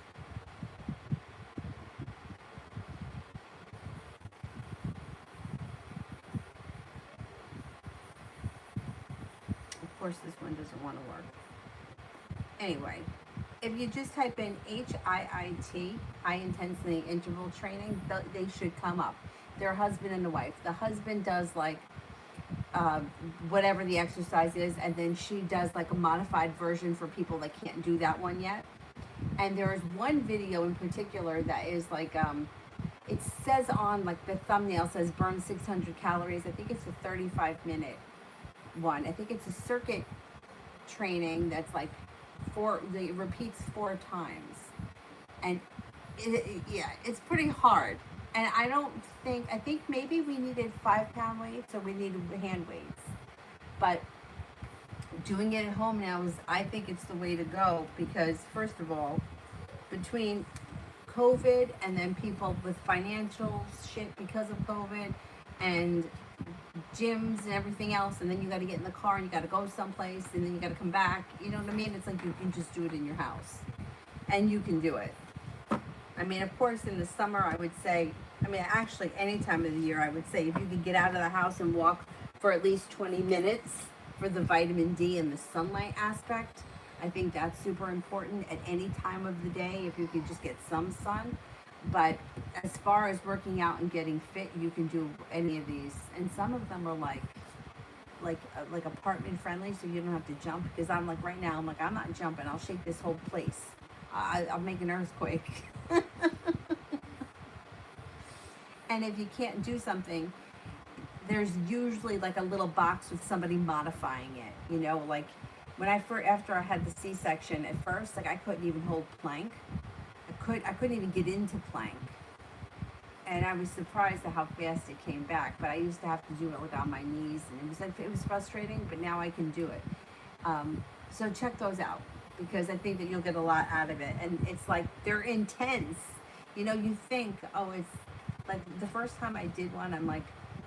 Of course, this one doesn't want to work. Anyway, if you just type in HIIT, high intensity interval training, they should come up. They're a husband and a wife. The husband does like whatever the exercise is, and then she does like a modified version for people that can't do that one yet. And there is one video in particular that is like, it says on like the thumbnail says burn 600 calories. I think it's a 35-minute one. I think it's a circuit training that's like it repeats 4 times, and it's pretty hard. And I think maybe we needed 5-pound weights or we needed hand weights, but doing it at home now I think it's the way to go, because first of all, between COVID and then people with financial shit because of COVID and gyms and everything else, and then you got to get in the car and you got to go someplace and then you got to come back, you know what I mean? It's like you can just do it in your house, and you can do it. I mean, of course, in the summer, I would say, actually any time of the year, I would say if you could get out of the house and walk for at least 20 minutes for the vitamin D and the sunlight aspect, I think that's super important at any time of the day, if you could just get some sun. But as far as working out and getting fit, you can do any of these, and some of them are like apartment friendly, so you don't have to jump. Because I'm like right now, I'm not jumping. I'll shake this whole place. I'll make an earthquake. And if you can't do something, there's usually like a little box with somebody modifying it. You know, like after I had the C-section, at first, like I couldn't even hold plank. I couldn't even get into plank, and I was surprised at how fast it came back. But I used to have to do it like on my knees, and it was frustrating. But now I can do it. So check those out, because I think that you'll get a lot out of it. And it's like they're intense. You know, you think, oh, it's like the first time I did one, I'm like,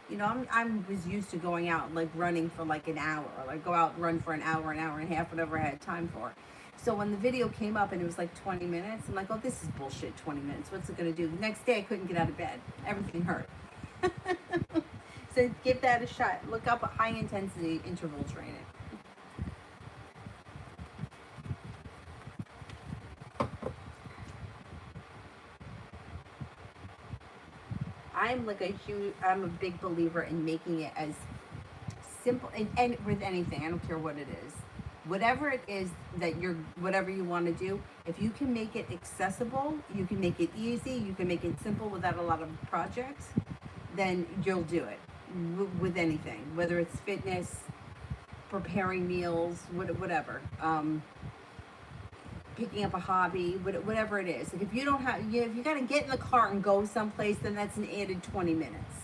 you know, I was used to going out like running for like an hour, like go out and run for an hour and a half, whatever I had time for. So when the video came up and it was like 20 minutes, I'm like, oh, this is bullshit, 20 minutes. What's it going to do? The next day I couldn't get out of bed. Everything hurt. So give that a shot. Look up high intensity interval training. I'm a big believer in making it as simple, and with anything, I don't care what it is. Whatever it is whatever you want to do, if you can make it accessible, you can make it easy, you can make it simple without a lot of projects, then you'll do it with anything, whether it's fitness, preparing meals, whatever, picking up a hobby, whatever it is. Like if you don't have, if you got to get in the car and go someplace, then that's an added 20 minutes.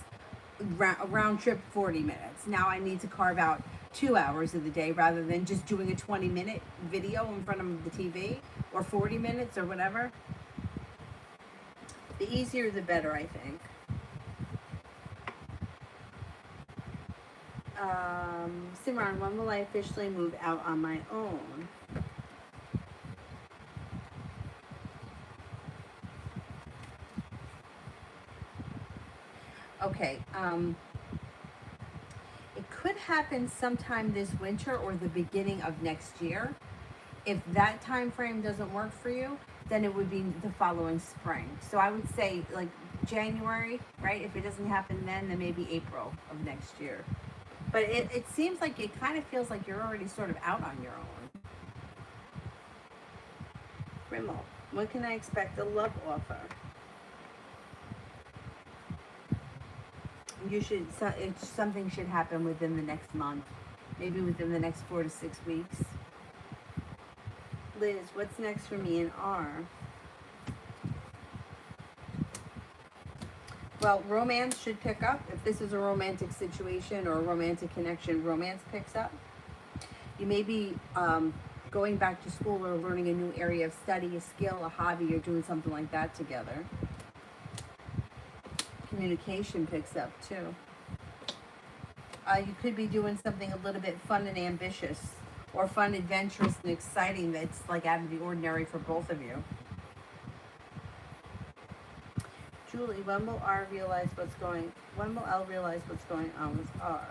Round trip 40 minutes. Now I need to carve out 2 hours of the day rather than just doing a 20-minute video in front of the TV, or 40 minutes or whatever. The easier the better, I think. Simran, when will I officially move out on my own? Okay. It could happen sometime this winter or the beginning of next year. If that time frame doesn't work for you, then it would be the following spring. So I would say like January, right? If it doesn't happen then maybe April of next year. But it seems like it kind of feels like you're already sort of out on your own. Rimmel, when can I expect a love offer? Something should happen within the next month, maybe within the next 4 to 6 weeks. Liz, what's next for me in R? Well, romance should pick up. If this is a romantic situation or a romantic connection, romance picks up. You may be going back to school or learning a new area of study, a skill, a hobby, or doing something like that together. Communication picks up too. You could be doing something a little bit fun and ambitious, or fun, adventurous, and exciting that's like out of the ordinary for both of you. Julie, when will L realize what's going on with R?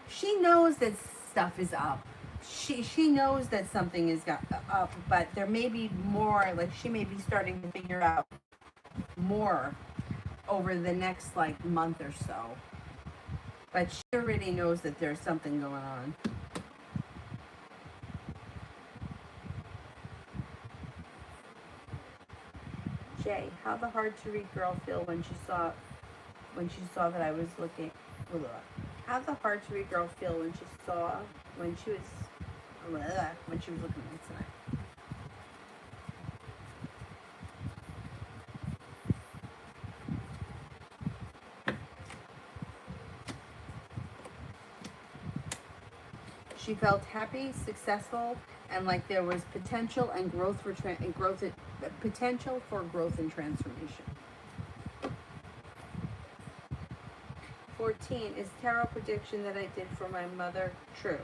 She knows that stuff is up. She knows that something is up, but there may be more, like she may be starting to figure out more over the next like month or so. But she already knows that there's something going on. Jay, how the hard to read girl feel when she saw that I was looking? How the hard to read girl feel when she was looking at me tonight? She felt happy, successful, and like there was potential and potential for growth and transformation. 14, is tarot prediction that I did for my mother true?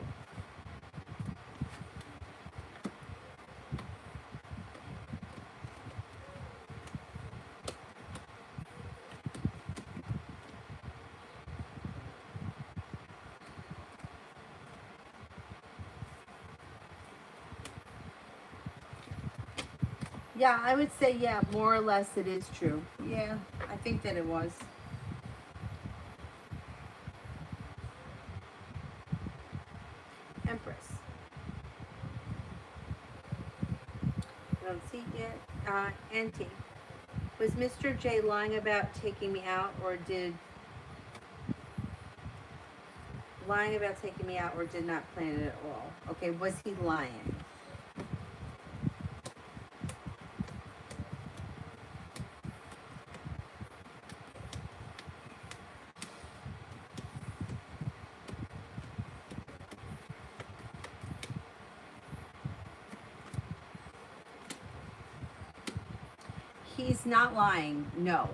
Yeah, I would say, yeah, more or less it is true. Yeah, I think that it was. Empress. I don't see it yet. Auntie. Was Mr. J lying about taking me out, or did not plan it at all? Okay, was he lying? He's not lying. No.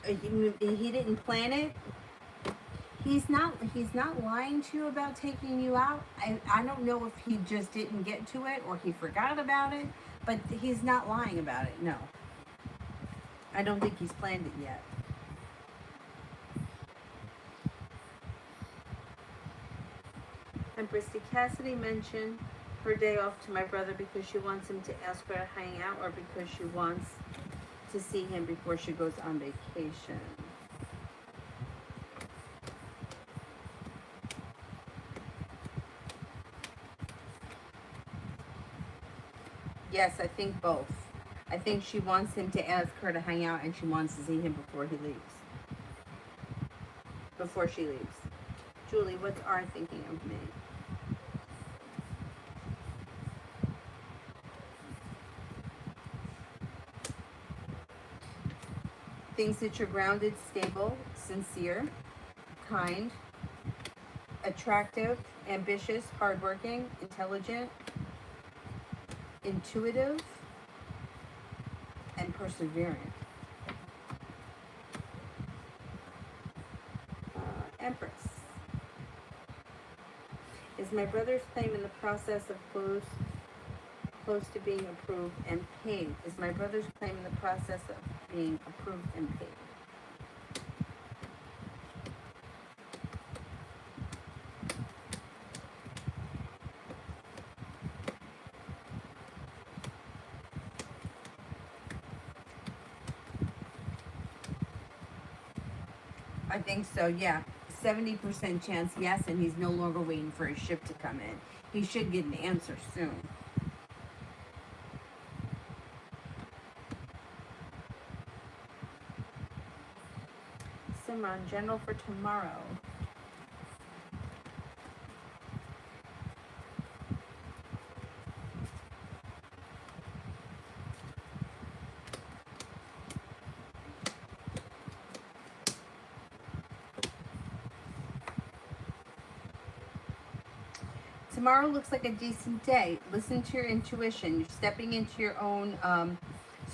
He didn't plan it. He's not lying to you about taking you out. I don't know if he just didn't get to it or he forgot about it, but he's not lying about it. No. I don't think he's planned it yet. Empress, did Cassidy mention her day off to my brother because she wants him to ask her to hang out, or because she wants to see him before she goes on vacation? Yes, I think both. I think she wants him to ask her to hang out, and she wants to see him before he leaves. Before she leaves. Julie, what's R thinking of me? thinks that you're grounded, stable, sincere, kind, attractive, ambitious, hardworking, intelligent, intuitive, and perseverant. Empress. Is my brother's claim in the process of close to being approved and paid? Is my brother's claim in the process of being approved and paid? I think so, yeah. 70% chance yes, and he's no longer waiting for his ship to come in. He should get an answer soon. Simran, general for tomorrow. Tomorrow looks like a decent day. Listen to your intuition. You're stepping into your own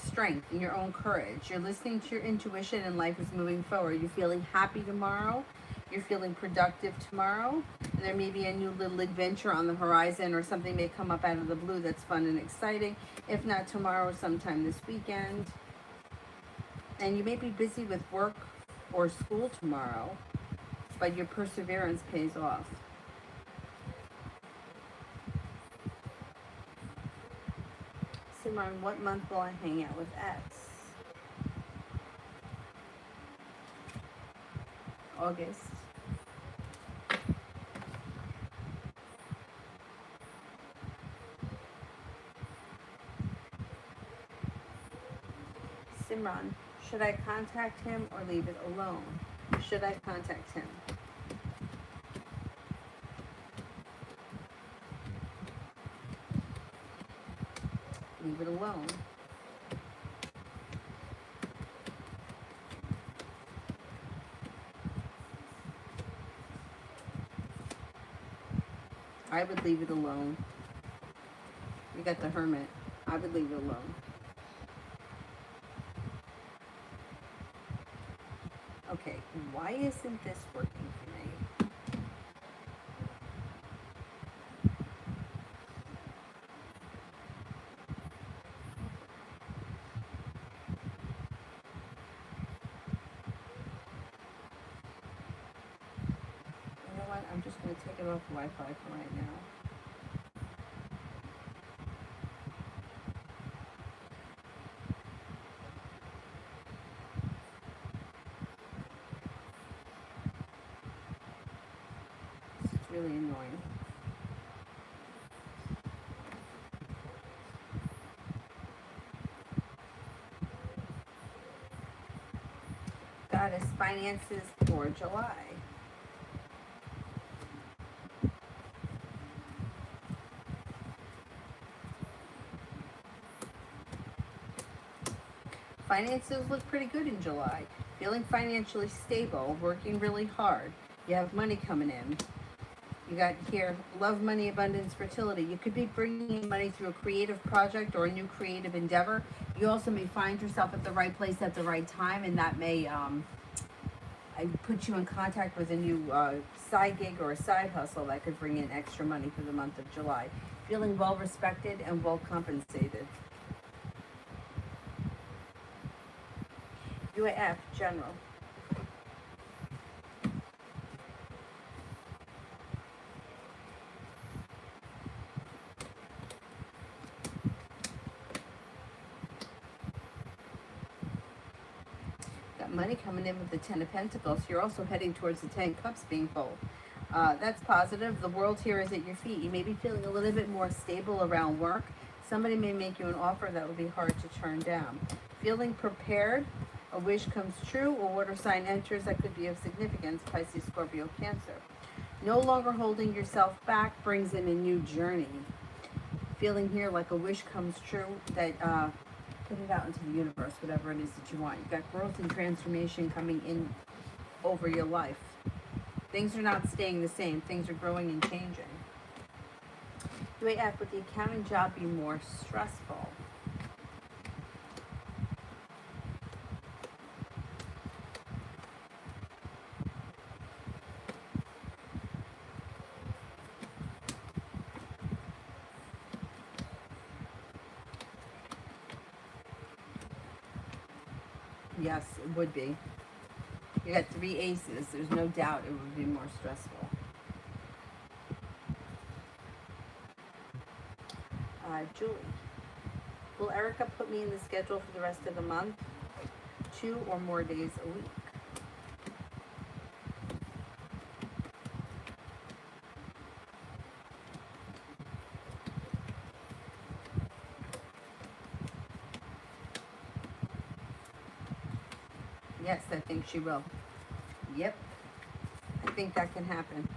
strength and your own courage. You're listening to your intuition and life is moving forward. You're feeling happy tomorrow. You're feeling productive tomorrow. And there may be a new little adventure on the horizon, or something may come up out of the blue that's fun and exciting. If not tomorrow, sometime this weekend. And you may be busy with work or school tomorrow, but your perseverance pays off. Simran, what month will I hang out with X? August. Simran, should I contact him or leave it alone? Should I contact him? Leave it alone. I would leave it alone. You got the Hermit. I would leave it alone. Okay, why isn't this working for me? You know what? I'm just going to take it off Wi-Fi for right now. It's really annoying. Goddess, finances for July. Finances look pretty good in July. Feeling financially stable, working really hard. You have money coming in. You got here, love, money, abundance, fertility. You could be bringing in money through a creative project or a new creative endeavor. You also may find yourself at the right place at the right time, and that may put you in contact with a new side gig or a side hustle that could bring in extra money for the month of July. Feeling well respected and well compensated. UAF, general. Got money coming in with the Ten of Pentacles. You're also heading towards the Ten Cups being full. That's positive. The world here is at your feet. You may be feeling a little bit more stable around work. Somebody may make you an offer that will be hard to turn down. Feeling prepared. A wish comes true. A water sign enters that could be of significance. Pisces, Scorpio, Cancer. No longer holding yourself back brings in a new journey. Feeling here like a wish comes true, that Put it out into the universe, whatever it is that you want. You've got growth and transformation coming in over your life. Things are not staying the same. Things are growing and changing. UAF, would the accounting job be more stressful? Yes, it would be. You got 3 aces. There's no doubt it would be more stressful. Julie, will Erica put me in the schedule for the rest of the month? 2 or more days a week. Yes, I think she will. Yep. I think that can happen.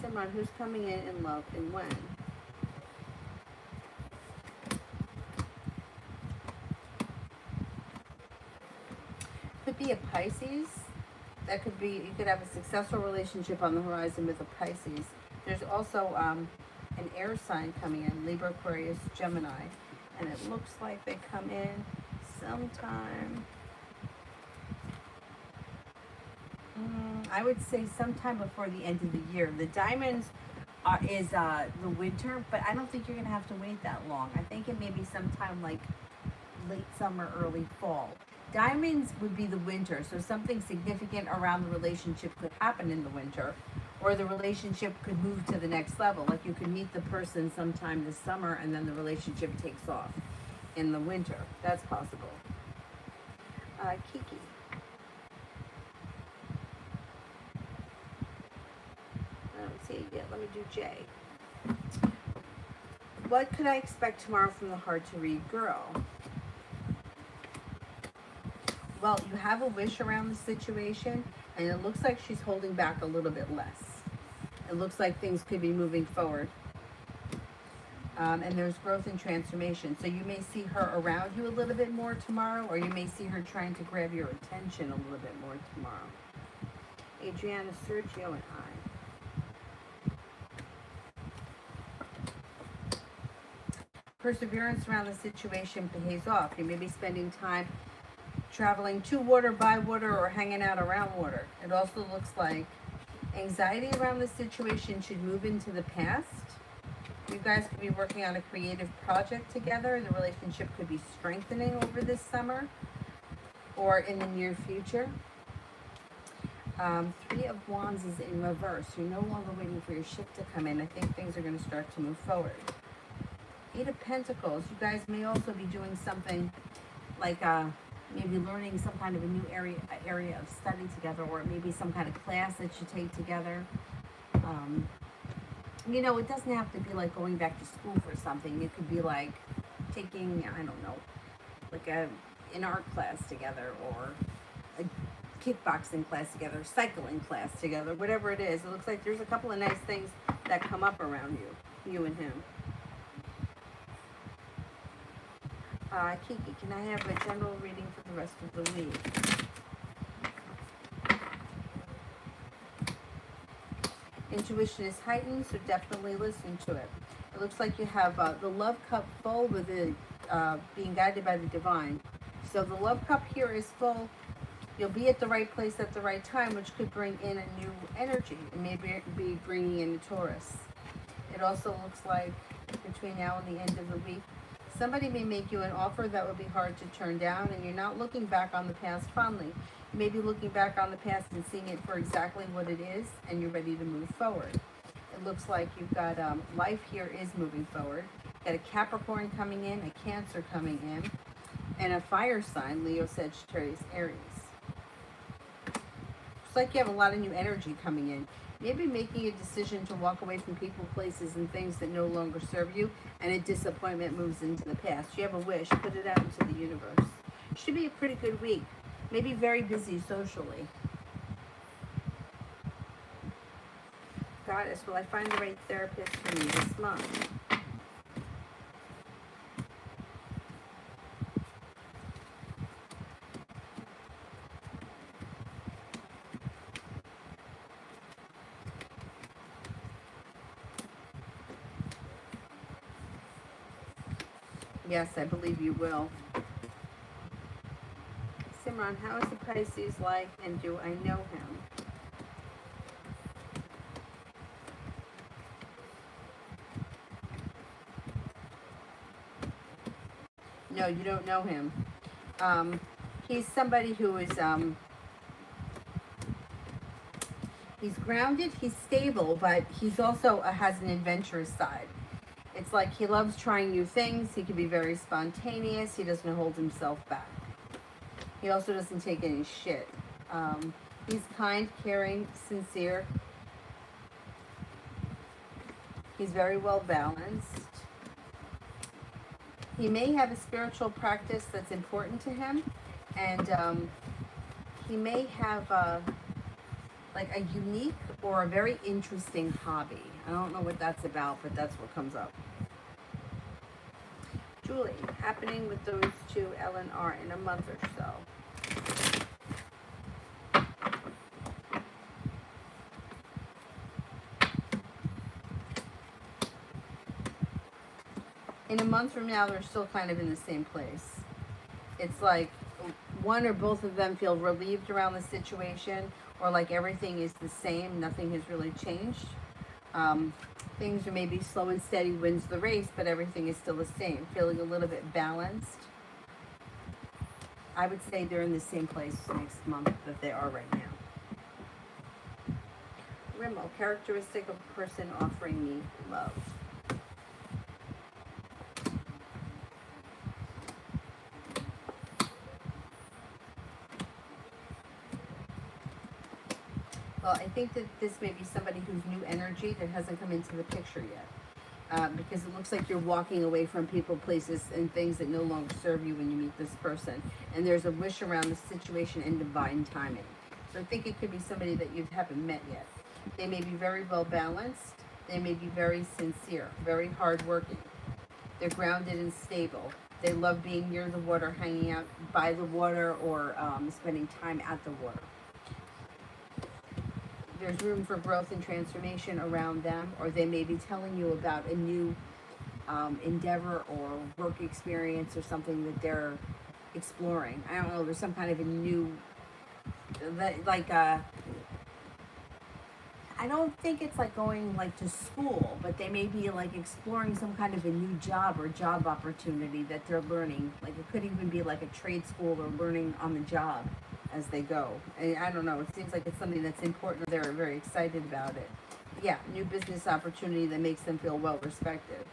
Simon, who's coming in love and when? Could be a Pisces. That could be, you could have a successful relationship on the horizon with a Pisces. There's also an air sign coming in, Libra, Aquarius, Gemini. And it looks like they come in sometime, I would say sometime before the end of the year. The diamonds is the winter, but I don't think you're going to have to wait that long. I think it may be sometime like late summer, early fall. Diamonds would be the winter, so something significant around the relationship could happen in the winter, or the relationship could move to the next level. Like you could meet the person sometime this summer and then the relationship takes off in the winter. That's possible. Kiki. I don't see it yet. Let me do J. What could I expect tomorrow from the hard to read girl? Well, you have a wish around the situation, and it looks like she's holding back a little bit less. It looks like things could be moving forward. And there's growth and transformation. So you may see her around you a little bit more tomorrow, or you may see her trying to grab your attention a little bit more tomorrow. Adriana, Sergio, and I. Perseverance around the situation pays off. You may be spending time traveling to water, by water, or hanging out around water. It also looks like anxiety around the situation should move into the past. You guys could be working on a creative project together. The relationship could be strengthening over this summer or in the near future. 3 of Wands is in reverse. You're no longer waiting for your ship to come in. I think things are going to start to move forward. 8 of Pentacles. You guys may also be doing something like maybe learning some kind of a new area of study together, or maybe some kind of class that you take together. You know, it doesn't have to be like going back to school for something. It could be like taking, I don't know, like an art class together, or a kickboxing class together, cycling class together, whatever it is. It looks like there's a couple of nice things that come up around you and him. Kiki, can I have a general reading for the rest of the week? Intuition is heightened, so definitely listen to it. It looks like you have the love cup full with it being guided by the divine. So the love cup here is full. You'll be at the right place at the right time, which could bring in a new energy. It may be bringing in a Taurus. It also looks like between now and the end of the week, somebody may make you an offer that would be hard to turn down, and you're not looking back on the past fondly. You may be looking back on the past and seeing it for exactly what it is, and you're ready to move forward. It looks like you've got life here is moving forward. You've got a Capricorn coming in, a Cancer coming in, and a fire sign, Leo, Sagittarius, Aries. It's like you have a lot of new energy coming in. Maybe making a decision to walk away from people, places, and things that no longer serve you, and a disappointment moves into the past. You have a wish, put it out into the universe. Should be a pretty good week. Maybe very busy socially. Goddess, will I find the right therapist for me this month? Yes, I believe you will. Simran, how is the Pisces like, and do I know him? No, you don't know him. He's somebody who is, he's grounded, he's stable, but he's also has an adventurous side. It's like he loves trying new things. He can be very spontaneous. He doesn't hold himself back. He also doesn't take any shit. He's kind, caring, sincere. He's very well balanced. He may have a spiritual practice that's important to him, and he may have like a unique or a very interesting hobby. I don't know what that's about, but that's what comes up. Julie, happening with those two L and R in a month or so. In a month from now, they're still kind of in the same place. It's like one or both of them feel relieved around the situation, or like everything is the same, nothing has really changed. Things are maybe slow and steady wins the race, but everything is still the same, feeling a little bit balanced. I would say they're in the same place next month that they are right now. Rimmel, characteristic of a person offering me love. Well, I think that this may be somebody who's new energy that hasn't come into the picture yet. Because it looks like you're walking away from people, places, and things that no longer serve you when you meet this person. And there's a wish around the situation and divine timing. So I think it could be somebody that you haven't met yet. They may be very well balanced. They may be very sincere, very hardworking. They're grounded and stable. They love being near the water, hanging out by the water, or spending time at the water. There's room for growth and transformation around them, or they may be telling you about a new endeavor or work experience or something that they're exploring. I don't know, there's some kind of a new, like I don't think it's like going like to school, but they may be like exploring some kind of a new job or job opportunity that they're learning. Like it could even be like a trade school or learning on the job as they go. And I don't know, it seems like it's something that's important. They're very excited about it. Yeah, new business opportunity that makes them feel well respected.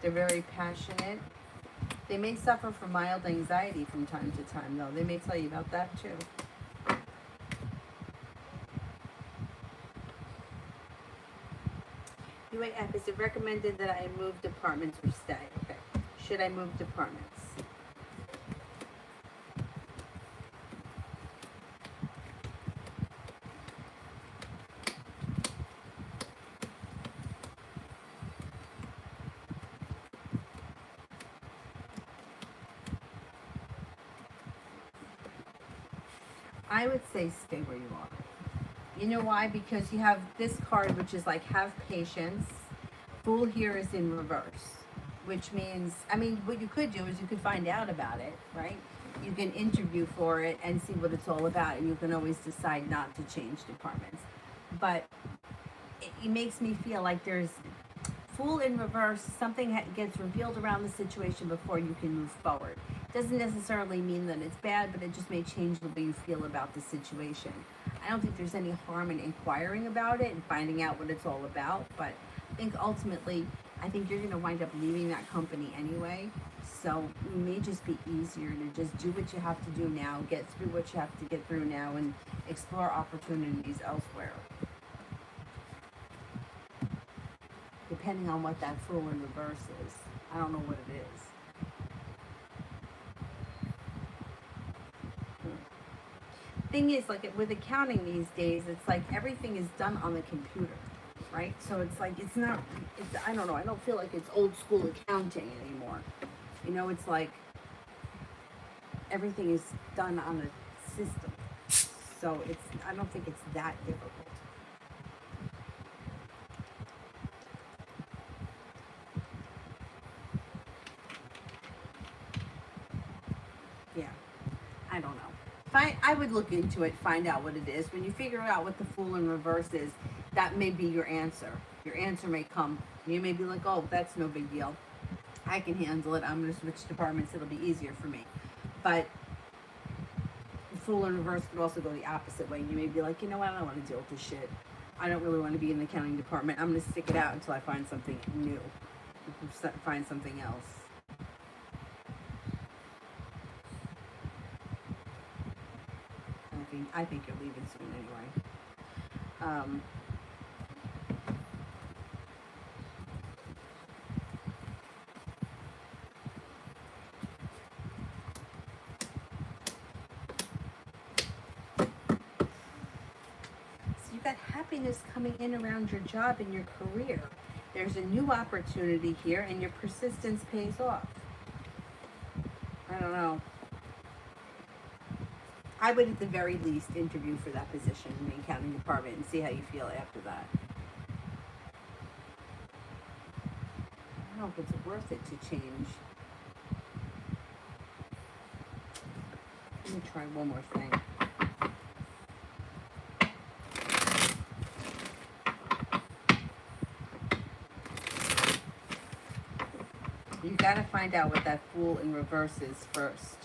They're very passionate. They may suffer from mild anxiety from time to time, though. They may tell you about that too. UAF, is it recommended that I move departments or stay? Okay. Should I move departments? I would say stay where you are. You know why? Because you have this card, which is like have patience. Fool here is in reverse, which means, I mean, what you could do is you could find out about it, right? You can interview for it and see what it's all about, and you can always decide not to change departments. But it makes me feel like there's Fool in reverse, something gets revealed around the situation before you can move forward. Doesn't necessarily mean that it's bad, but it just may change the way you feel about the situation. I don't think there's any harm in inquiring about it and finding out what it's all about, but I think ultimately, I think you're going to wind up leaving that company anyway. So it may just be easier to just do what you have to do now, get through what you have to get through now, and explore opportunities elsewhere. Depending on what that Fool in reverse is. I don't know what it is. Thing is, like with accounting these days, it's like everything is done on the computer. right? So it's like, it's not, it's, I don't know, I don't feel like it's old school accounting anymore. You know, it's like everything is done on a system. So it's, I don't think it's that difficult. Yeah, I don't know. I would look into it, find out what it is. When you figure out what the fool in reverse is, that may be your answer. Your answer may come. You may be like, oh, that's no big deal. I can handle it. I'm going to switch departments. It'll be easier for me. But the fool in reverse could also go the opposite way. You may be like, you know what? I don't want to deal with this shit. I don't really want to be in the accounting department. I'm going to stick it out until I find something new, find something else. I think you're leaving soon anyway. So you've got happiness coming in around your job and your career. There's a new opportunity here, and your persistence pays off. I don't know. I would at the very least interview for that position in the accounting department and see how you feel after that. I don't know if it's worth it to change. Let me try one more thing. You got to find out what that fool in reverse is first.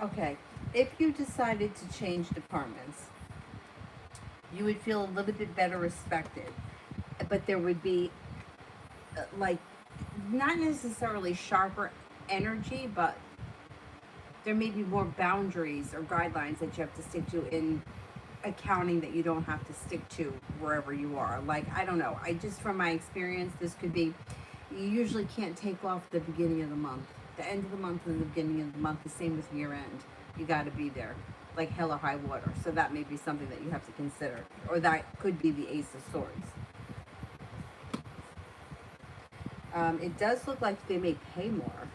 Okay, if you decided to change departments, you would feel a little bit better respected, but there would be like not necessarily sharper energy, but there may be more boundaries or guidelines that you have to stick to in accounting that you don't have to stick to wherever you are. Like, I don't know, I just, from my experience, this could be, you usually can't take off the beginning of the month, the end of the month and the beginning of the month. The same with year end, you got to be there like hell or high water. So that may be something that you have to consider, or that could be the Ace of Swords. It does look like they may pay more,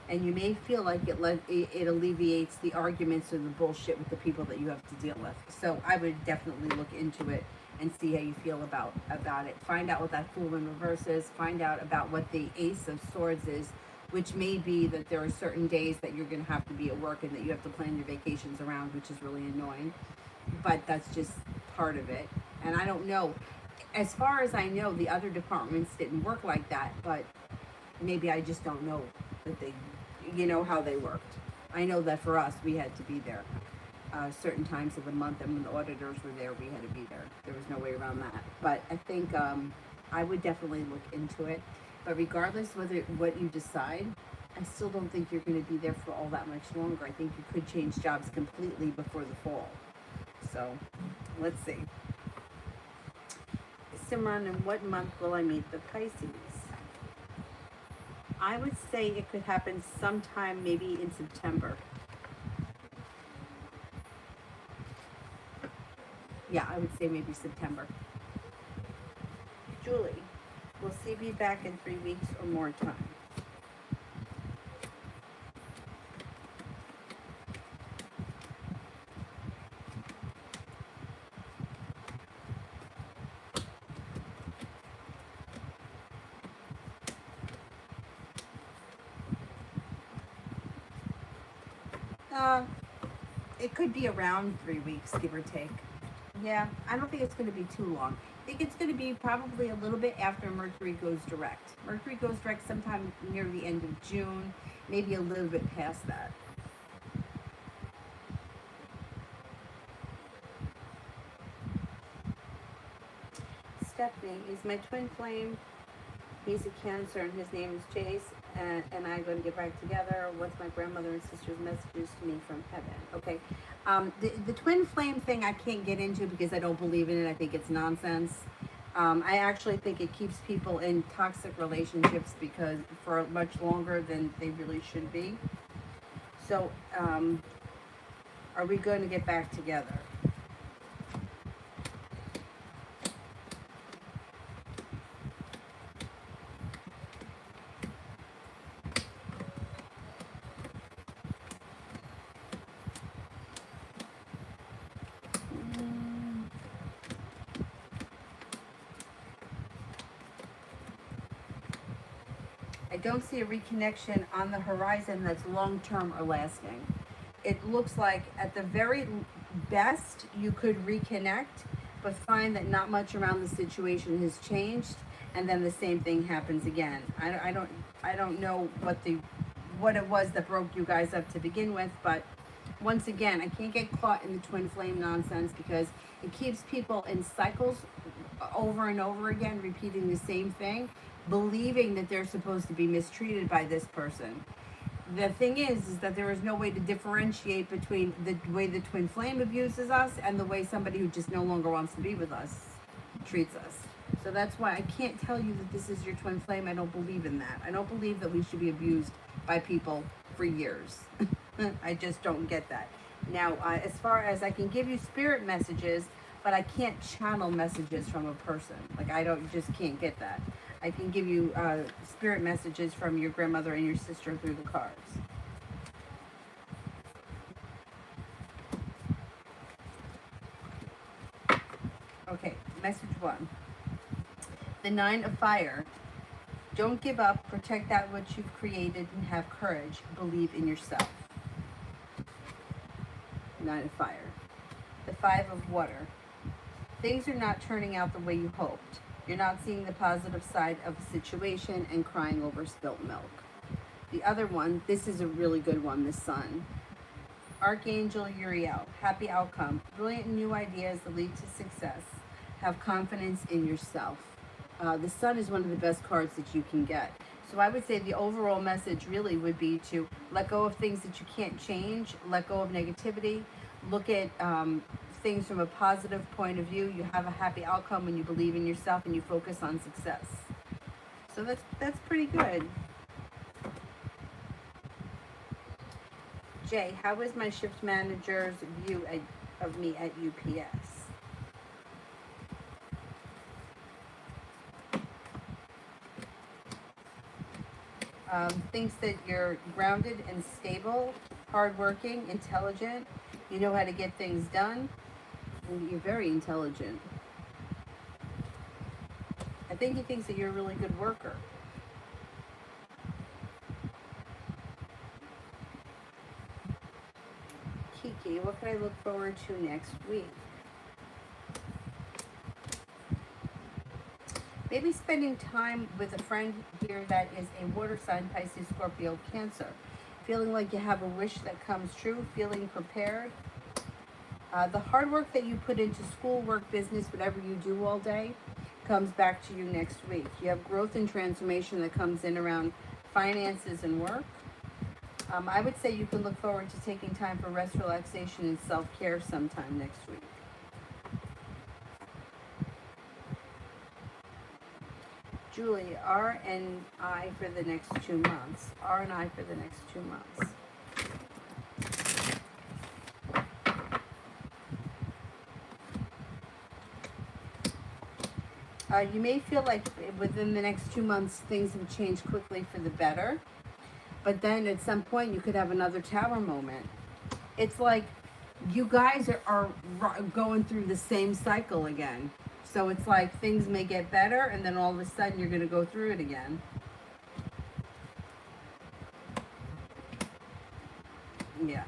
and you may feel like it alleviates the arguments or the bullshit with the people that you have to deal with. So I would definitely look into it and see how you feel about it. Find out what that fool in reverse is. Find out about what the Ace of Swords is, which may be that there are certain days that you're going to have to be at work and that you have to plan your vacations around, which is really annoying. But that's just part of it. And I don't know. As far as I know, the other departments didn't work like that, but maybe I just don't know that they, you know, how they worked. I know that for us, we had to be there certain times of the month, and when the auditors were there, we had to be there. There was no way around that. But I think I would definitely look into it. But regardless what you decide, I still don't think you're going to be there for all that much longer. I think you could change jobs completely before the fall. So let's see. Simran, in what month will I meet the Pisces? I would say it could happen sometime maybe in September. Yeah, I would say maybe September. Julie, will C be back in 3 weeks or more time? It could be around 3 weeks, give or take. Yeah, I don't think it's going to be too long. I think it's going to be probably a little bit after Mercury goes direct. Mercury goes direct sometime near the end of June, maybe a little bit past that. Stephanie, is my twin flame, he's a Cancer and his name is Chase, and I'm going to get back together. What's my grandmother and sister's messages to me from heaven? Okay. The twin flame thing I can't get into because I don't believe in it. I think it's nonsense. I actually think it keeps people in toxic relationships because for much longer than they really should be. So, are we going to get back together? I don't see a reconnection on the horizon that's long term or lasting. It looks like at the very best you could reconnect, but find that not much around the situation has changed, and then the same thing happens again. I don't know what it was that broke you guys up to begin with, but once again, I can't get caught in the twin flame nonsense because it keeps people in cycles over and over again, repeating the same thing, believing that they're supposed to be mistreated by this person. The thing is that there is no way to differentiate between the way the twin flame abuses us and the way somebody who just no longer wants to be with us treats us. So that's why I can't tell you that this is your twin flame. I don't believe in that. I don't believe that we should be abused by people for years. I just don't get that. Now, as far as I can give you spirit messages, but I can't channel messages from a person. Like I don't, just can't get that. I can give you spirit messages from your grandmother and your sister through the cards. Okay, message one. The Nine of Fire. Don't give up. Protect that which you've created and have courage. Believe in yourself. Nine of Fire. The Five of Water. Things are not turning out the way you hoped. You're not seeing the positive side of the situation and crying over spilt milk. The other one, this is a really good one, the Sun. Archangel Uriel, happy outcome, brilliant new ideas that lead to success. Have confidence in yourself. The Sun is one of the best cards that you can get. So I would say the overall message really would be to let go of things that you can't change, let go of negativity, look at things from a positive point of view. You have a happy outcome when you believe in yourself and you focus on success. So that's pretty good. Jay, how is my shift manager's view of me at UPS? Thinks that you're grounded and stable, hardworking, intelligent. You know how to get things done, and you're very intelligent. I think he thinks that you're a really good worker. Kiki, what can I look forward to next week? Maybe spending time with a friend here that is a water sign, Pisces, Scorpio, Cancer. Feeling like you have a wish that comes true, feeling prepared. The hard work that you put into school, work, business, whatever you do all day, comes back to you next week. You have growth and transformation that comes in around finances and work. I would say you can look forward to taking time for rest, relaxation, and self-care sometime next week. Julie, R and I for the next 2 months. R and I for the next 2 months. You may feel like within the next 2 months things have changed quickly for the better, but then at some point you could have another tower moment. It's like you guys are going through the same cycle again. So it's like things may get better and then all of a sudden you're going to go through it again. Yeah.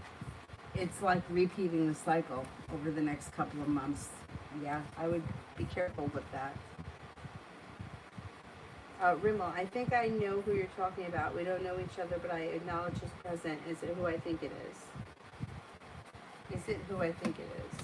It's like repeating the cycle over the next couple of months. Yeah, I would be careful with that. Rimmel, I think I know who you're talking about. We don't know each other, but I acknowledge his presence. Is it who I think it is? Is it who I think it is?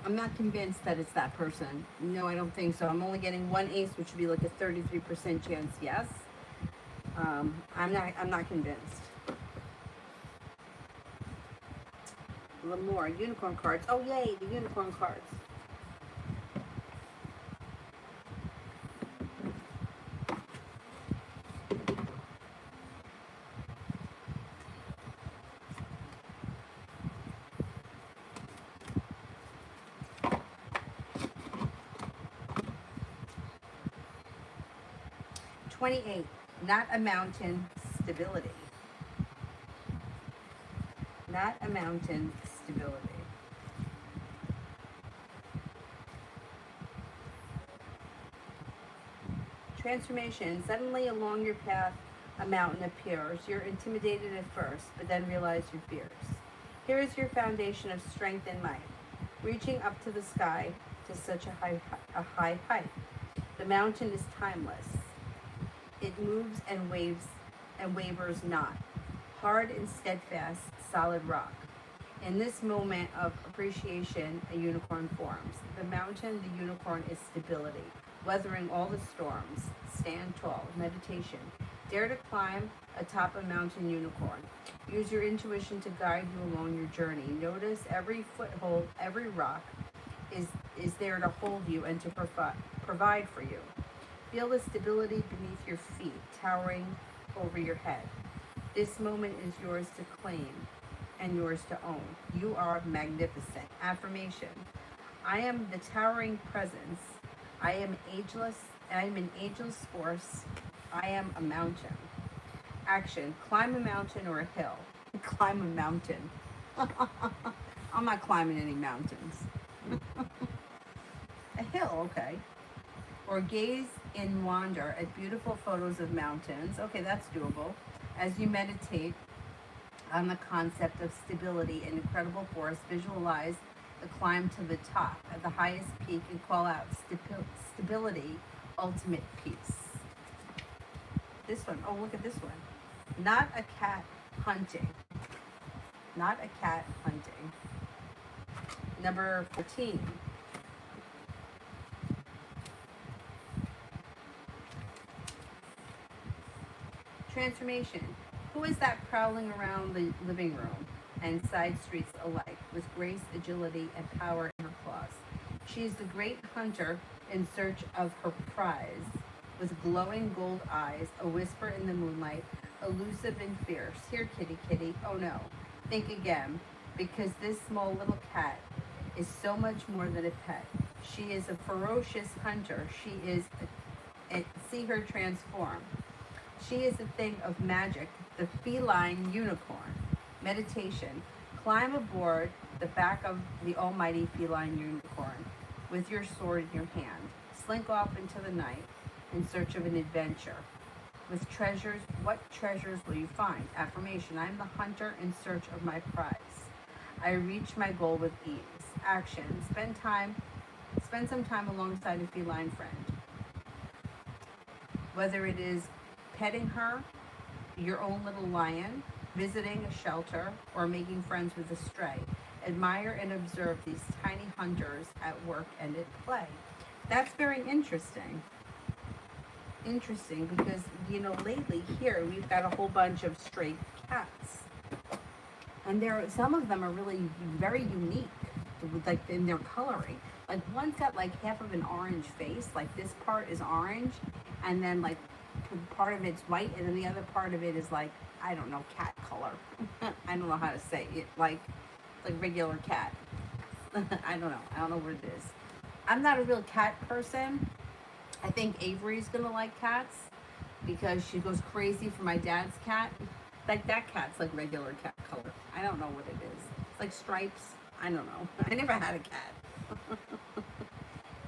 I'm not convinced that it's that person. No, I don't think so. I'm only getting one ace, which would be like a 33% chance yes. I'm not convinced. A little more. Unicorn cards. Oh, yay, the unicorn cards. $28. Not a mountain, stability. Not a mountain, stability. Transformation. Suddenly along your path, a mountain appears. You're intimidated at first, but then realize your fears. Here is your foundation of strength and might, reaching up to the sky to such a high height. The mountain is timeless. It moves and waves and wavers not. Hard and steadfast, solid rock. In this moment of appreciation, a unicorn forms. The mountain, the unicorn, is stability, weathering all the storms. Stand tall, meditation. Dare to climb atop a mountain unicorn. Use your intuition to guide you along your journey. Notice every foothold, every rock is there to hold you and to provide for you. Feel the stability beneath your feet, towering over your head. This moment is yours to claim and yours to own. You are magnificent. Affirmation. I am the towering presence. I am ageless. I am an ageless force. I am a mountain. Action. Climb a mountain or a hill. Climb a mountain. I'm not climbing any mountains. A hill, okay. Or gaze and wander at beautiful photos of mountains. Okay, that's doable. As you meditate on the concept of stability and incredible force, visualize the climb to the top at the highest peak and call out stability, ultimate peace. This one, oh, look at this one. Not a cat hunting. Not a cat hunting. Number 14. Transformation. Who is that prowling around the living room and side streets alike with grace, agility, and power in her claws? She is the great hunter in search of her prize, with glowing gold eyes, a whisper in the moonlight, elusive and fierce. Here, kitty, kitty. Oh no. Think again, because this small little cat is so much more than a pet. She is a ferocious hunter. She is see her transform. She is a thing of magic, the feline unicorn. Meditation. Climb aboard the back of the almighty feline unicorn with your sword in your hand. Slink off into the night in search of an adventure. With treasures, what treasures will you find? Affirmation. I am the hunter in search of my prize. I reach my goal with ease. Action. Spend some time alongside a feline friend. Whether it is petting her, your own little lion, visiting a shelter, or making friends with a stray. Admire and observe these tiny hunters at work and at play. That's very interesting. Interesting because, lately here we've got a whole bunch of stray cats. And some of them are really very unique, like in their coloring. Like one's got like half of an orange face, like this part is orange, and then like part of it's white, and then the other part of it is like, I don't know, cat color. I don't know how to say it, like regular cat. I don't know what it is. I'm not a real cat person. I think Avery's gonna like cats because she goes crazy for my dad's cat. Like that cat's like regular cat color. I don't know what it is. It's like stripes. I don't know. I never had a cat.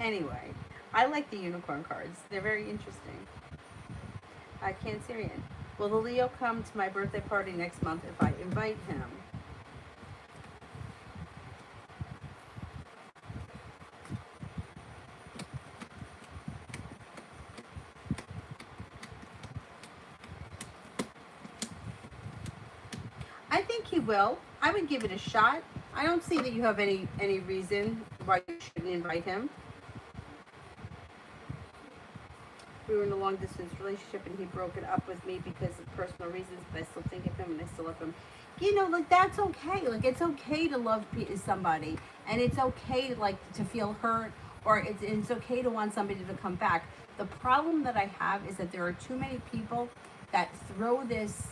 Anyway, I like the unicorn cards. They're very interesting. Cancerian. Will the Leo come to my birthday party next month if I invite him? I think he will. I would give it a shot. I don't see that you have any reason why you shouldn't invite him. We were in a long distance relationship and he broke it up with me because of personal reasons, but I still think of him and I still love him. You know, like that's okay. Like it's okay to love somebody, and it's okay like to feel hurt, or it's okay to want somebody to come back. The problem that I have is that there are too many people that throw this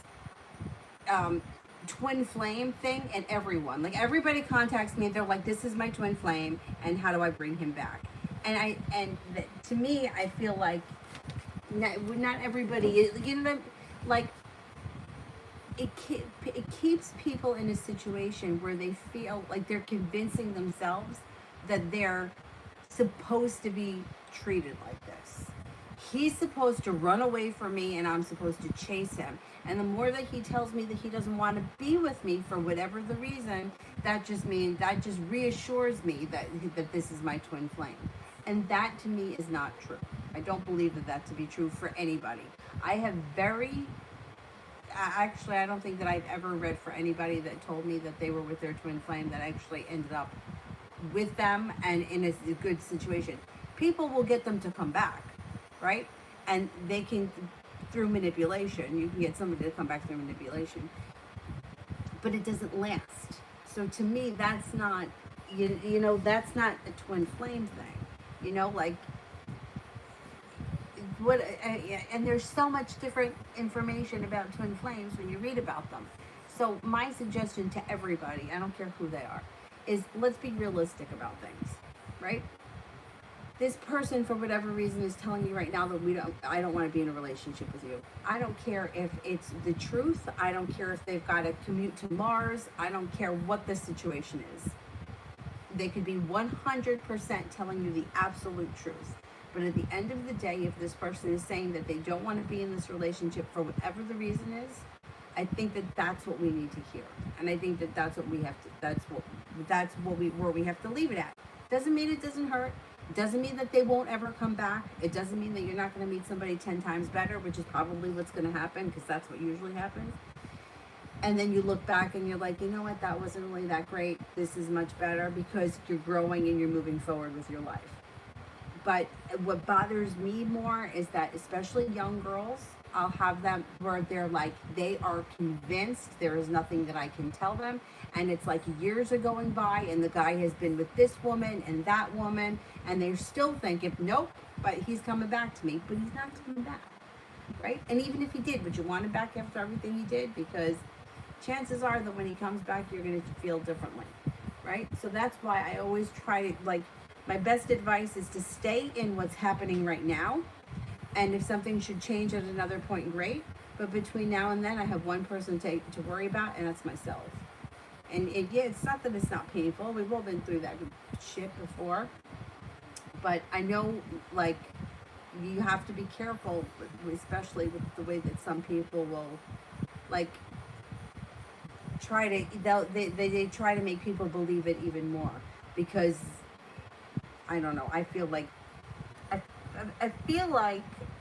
um, twin flame thing at everyone. Like everybody contacts me, they're like, "This is my twin flame, and how do I bring him back?" To me, I feel like not everybody is, you know, like it keeps people in a situation where they feel like they're convincing themselves that they're supposed to be treated like this. He's supposed to run away from me and I'm supposed to chase him. And the more that he tells me that he doesn't want to be with me for whatever the reason, that just reassures me that this is my twin flame. And that to me is not true. I don't believe that to be true for anybody. I have very actually, I don't think that I've ever read for anybody that told me that they were with their twin flame that actually ended up with them and in a good situation. People will get them to come back, right? And they can, through manipulation, you can get somebody to come back through manipulation, but it doesn't last. So to me, that's not, you know, that's not a twin flame thing. You know, like what and there's so much different information about twin flames when you read about them. So my suggestion to everybody, I don't care who they are, is let's be realistic about things, right? This person for whatever reason is telling you right now that I don't want to be in a relationship with you. I don't care if it's the truth. I don't care if they've got to commute to Mars. I don't care what the situation is. They could be 100% telling you the absolute truth. But at the end of the day, if this person is saying that they don't want to be in this relationship for whatever the reason is, I think that that's what we need to hear. And I think that that's what we have to, where we have to leave it at. Doesn't mean it doesn't hurt. Doesn't mean that they won't ever come back. It doesn't mean that you're not going to meet somebody 10 times better, which is probably what's going to happen because that's what usually happens. And then you look back and you're like, you know what, that wasn't really that great. This is much better because you're growing and you're moving forward with your life. But what bothers me more is that especially young girls, I'll have them where they're like, they are convinced there is nothing that I can tell them. And it's like years are going by and the guy has been with this woman and that woman. And they're still thinking, nope, but he's coming back to me. But he's not coming back, right? And even if he did, would you want him back after everything he did? Because chances are that when he comes back, you're going to feel differently, right? So that's why I always try to, like, my best advice is to stay in what's happening right now. And if something should change at another point, great. But between now and then, I have one person to worry about, and that's myself. And yeah, it's not that it's not painful. We've all been through that shit before. But I know, like, you have to be careful, especially with the way that some people will, like, they try to make people believe it even more. Because, I don't know, I feel like,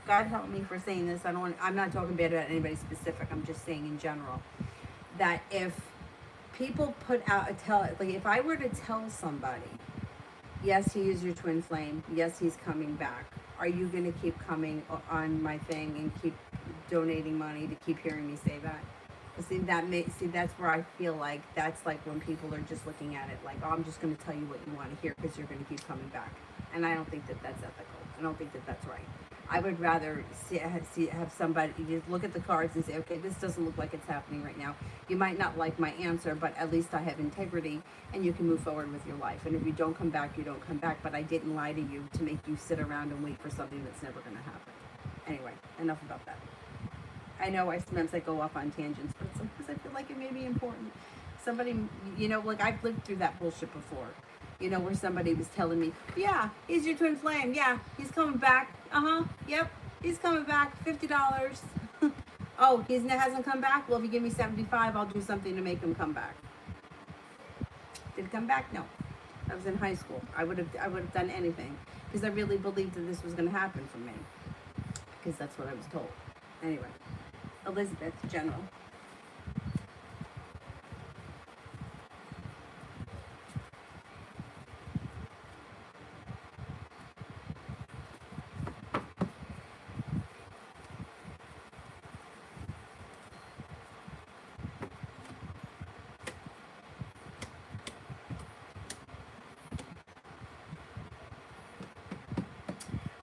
God help me for saying this. I'm not talking bad about anybody specific. I'm just saying in general that if people if I were to tell somebody, yes, he is your twin flame. Yes, he's coming back. Are you going to keep coming on my thing and keep donating money to keep hearing me say that? That's where I feel like that's like when people are just looking at it like, oh, I'm just going to tell you what you want to hear because you're going to keep coming back. And I don't think that that's ethical. I don't think that that's right. I would rather have somebody just look at the cards and say, okay, this doesn't look like it's happening right now. You might not like my answer, but at least I have integrity and you can move forward with your life. And if you don't come back, you don't come back. But I didn't lie to you to make you sit around and wait for something that's never going to happen. Anyway, enough about that. I know sometimes I go off on tangents, but sometimes I feel like it may be important. Somebody, like I've lived through that bullshit before. Where somebody was telling me, yeah, he's your twin flame. Yeah, he's coming back. Yep, he's coming back. $50. Oh, he hasn't come back? Well, if you give me $75, I'll do something to make him come back. Did he come back? No. I was in high school. I would have done anything because I really believed that this was going to happen for me because that's what I was told. Anyway, Elizabeth, General.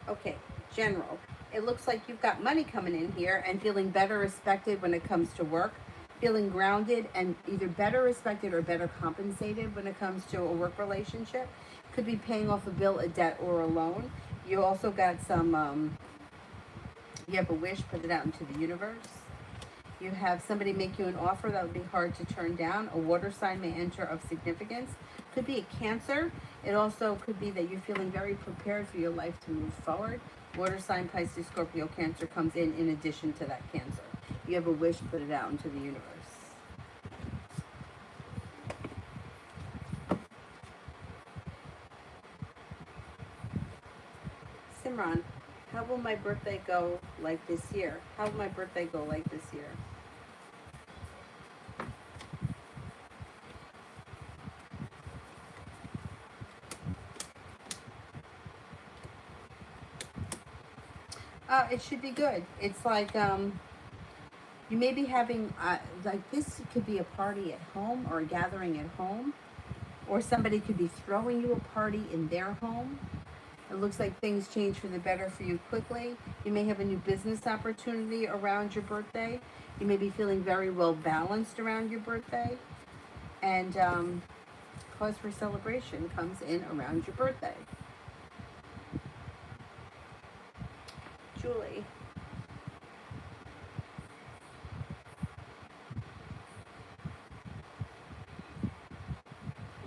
Okay, general. It looks like you've got money coming in here and feeling better respected when it comes to work, feeling grounded and either better respected or better compensated when it comes to a work relationship. Could be paying off a bill, a debt, or a loan. You also got you have a wish, put it out into the universe. You have somebody make you an offer that would be hard to turn down. A water sign may enter of significance. Could be a Cancer. It also could be that you're feeling very prepared for your life to move forward. Water sign, Pisces, Scorpio, Cancer comes in addition to that Cancer. You have a wish, put it out into the universe. Simran, how will my birthday go like this year? How will my birthday go like this year? It should be good. It's like you may be having like this could be a party at home or a gathering at home, or somebody could be throwing you a party in their home. It looks like things change for the better for you quickly. You may have a new business opportunity around your birthday. You may be feeling very well balanced around your birthday, and cause for celebration comes in around your birthday. Julie.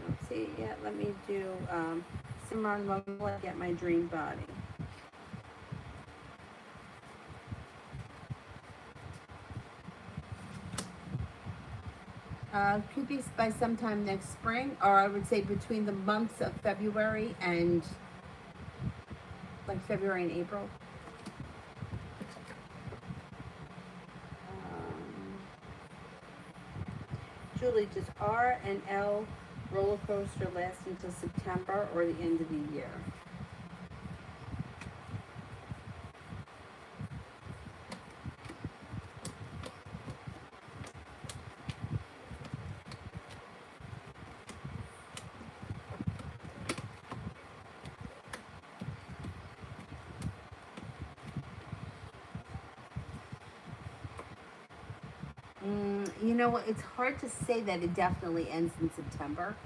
Let's see. Yeah, let me do Simran. When will I get my dream body? Could be by sometime next spring, or I would say between the months of February and like February and April. Um, Julie, does R and L roller coaster last until September or the end of the year? You know what? It's hard to say that it definitely ends in September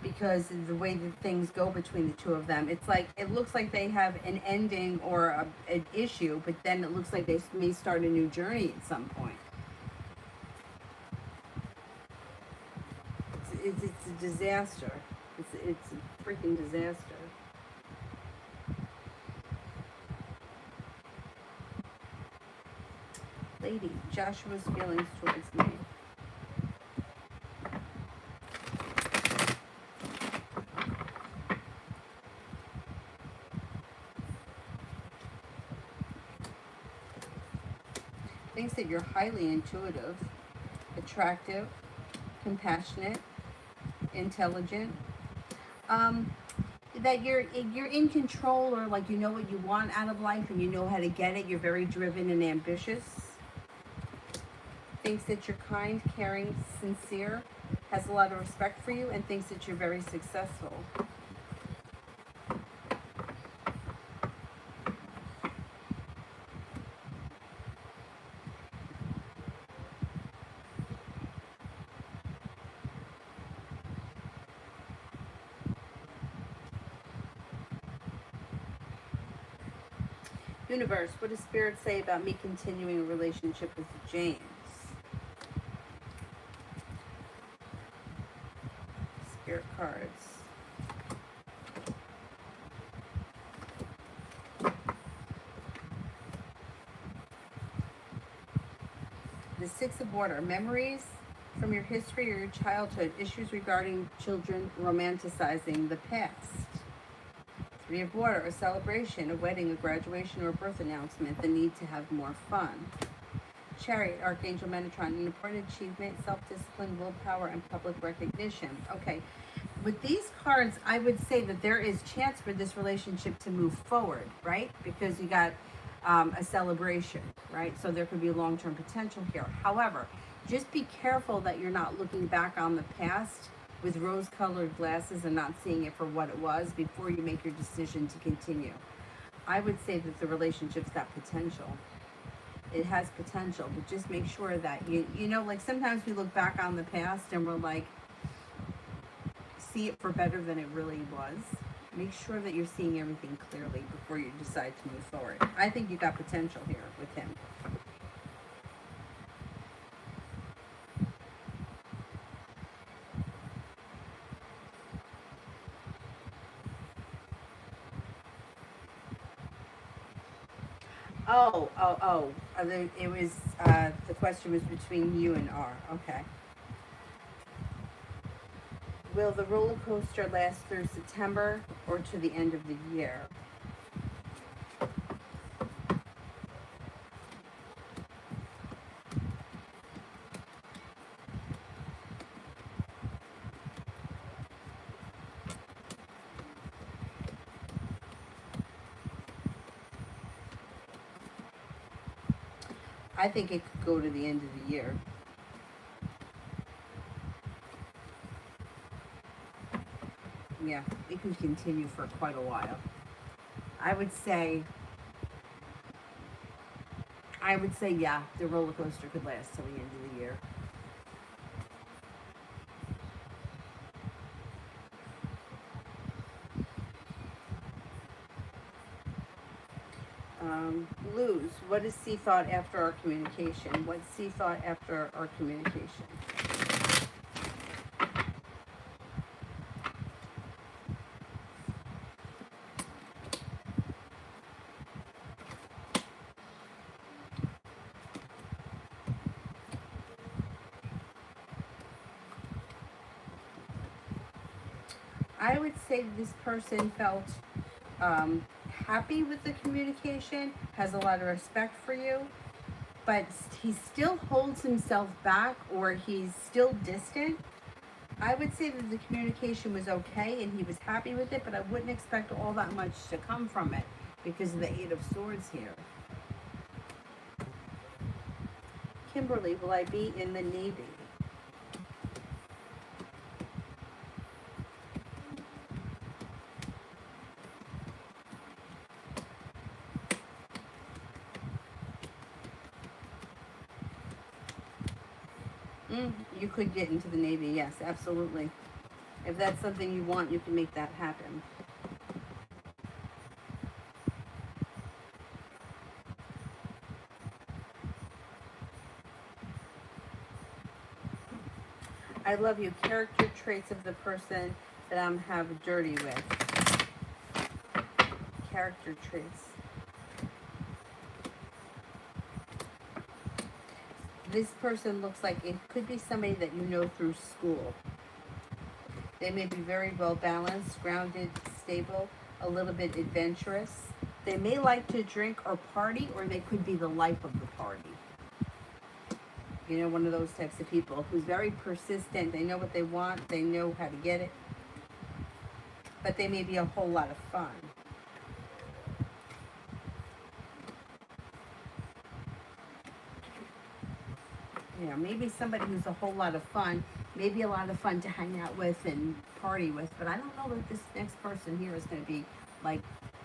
because of the way that things go between the two of them. It's like it looks like they have an ending or an issue, but then it looks like they may start a new journey at some point. It's a disaster. It's a freaking disaster. Lady, Joshua's feelings towards me. Thinks that you're highly intuitive, attractive, compassionate, intelligent. Um, that you're in control, or like you know what you want out of life and you know how to get it. You're very driven and ambitious. Thinks that you're kind, caring, sincere, has a lot of respect for you, and thinks that you're very successful. Universe, what does Spirit say about me continuing a relationship with James? Spirit cards. The Six of Water, memories from your history or your childhood, issues regarding children romanticizing the past. Three of Water, a celebration, a wedding, a graduation, or a birth announcement, the need to have more fun. Chariot, Archangel Metatron, an important achievement, self-discipline, willpower, and public recognition. Okay, with these cards, I would say that there is chance for this relationship to move forward, right? Because you got a celebration, right? So there could be long-term potential here. However, just be careful that you're not looking back on the past with rose-colored glasses and not seeing it for what it was before you make your decision to continue. I would say that the relationship's got potential. It has potential, but just make sure that you know, like sometimes we look back on the past and we're like, see it for better than it really was. Make sure that you're seeing everything clearly before you decide to move forward. I think you got potential here with him. It was, the question was between you and R. Okay. Will the roller coaster last through September or to the end of the year? I think it could go to the end of the year. Yeah, it can continue for quite a while. I would say, yeah, the roller coaster could last till the end of the year. Lose. What is C thought after our communication? What's C thought after our communication? I would say this person felt happy with the communication, has a lot of respect for you, but he still holds himself back or he's still distant. I would say that the communication was okay and he was happy with it, but I wouldn't expect all that much to come from it because of the Eight of Swords here. Kimberly, will I be in the Navy? You could get into the Navy, yes, absolutely. If that's something you want, you can make that happen. I love you. Character traits of the person that I'm have dirty with. Character traits. This person looks like it could be somebody that you know through school. They may be very well balanced, grounded, stable, a little bit adventurous. They may like to drink or party, or they could be the life of the party. You know, one of those types of people who's very persistent. They know what they want. They know how to get it. But they may be a whole lot of fun. You know, maybe somebody who's a whole lot of fun, maybe a lot of fun to hang out with and party with, but I don't know that this next person here is going to be like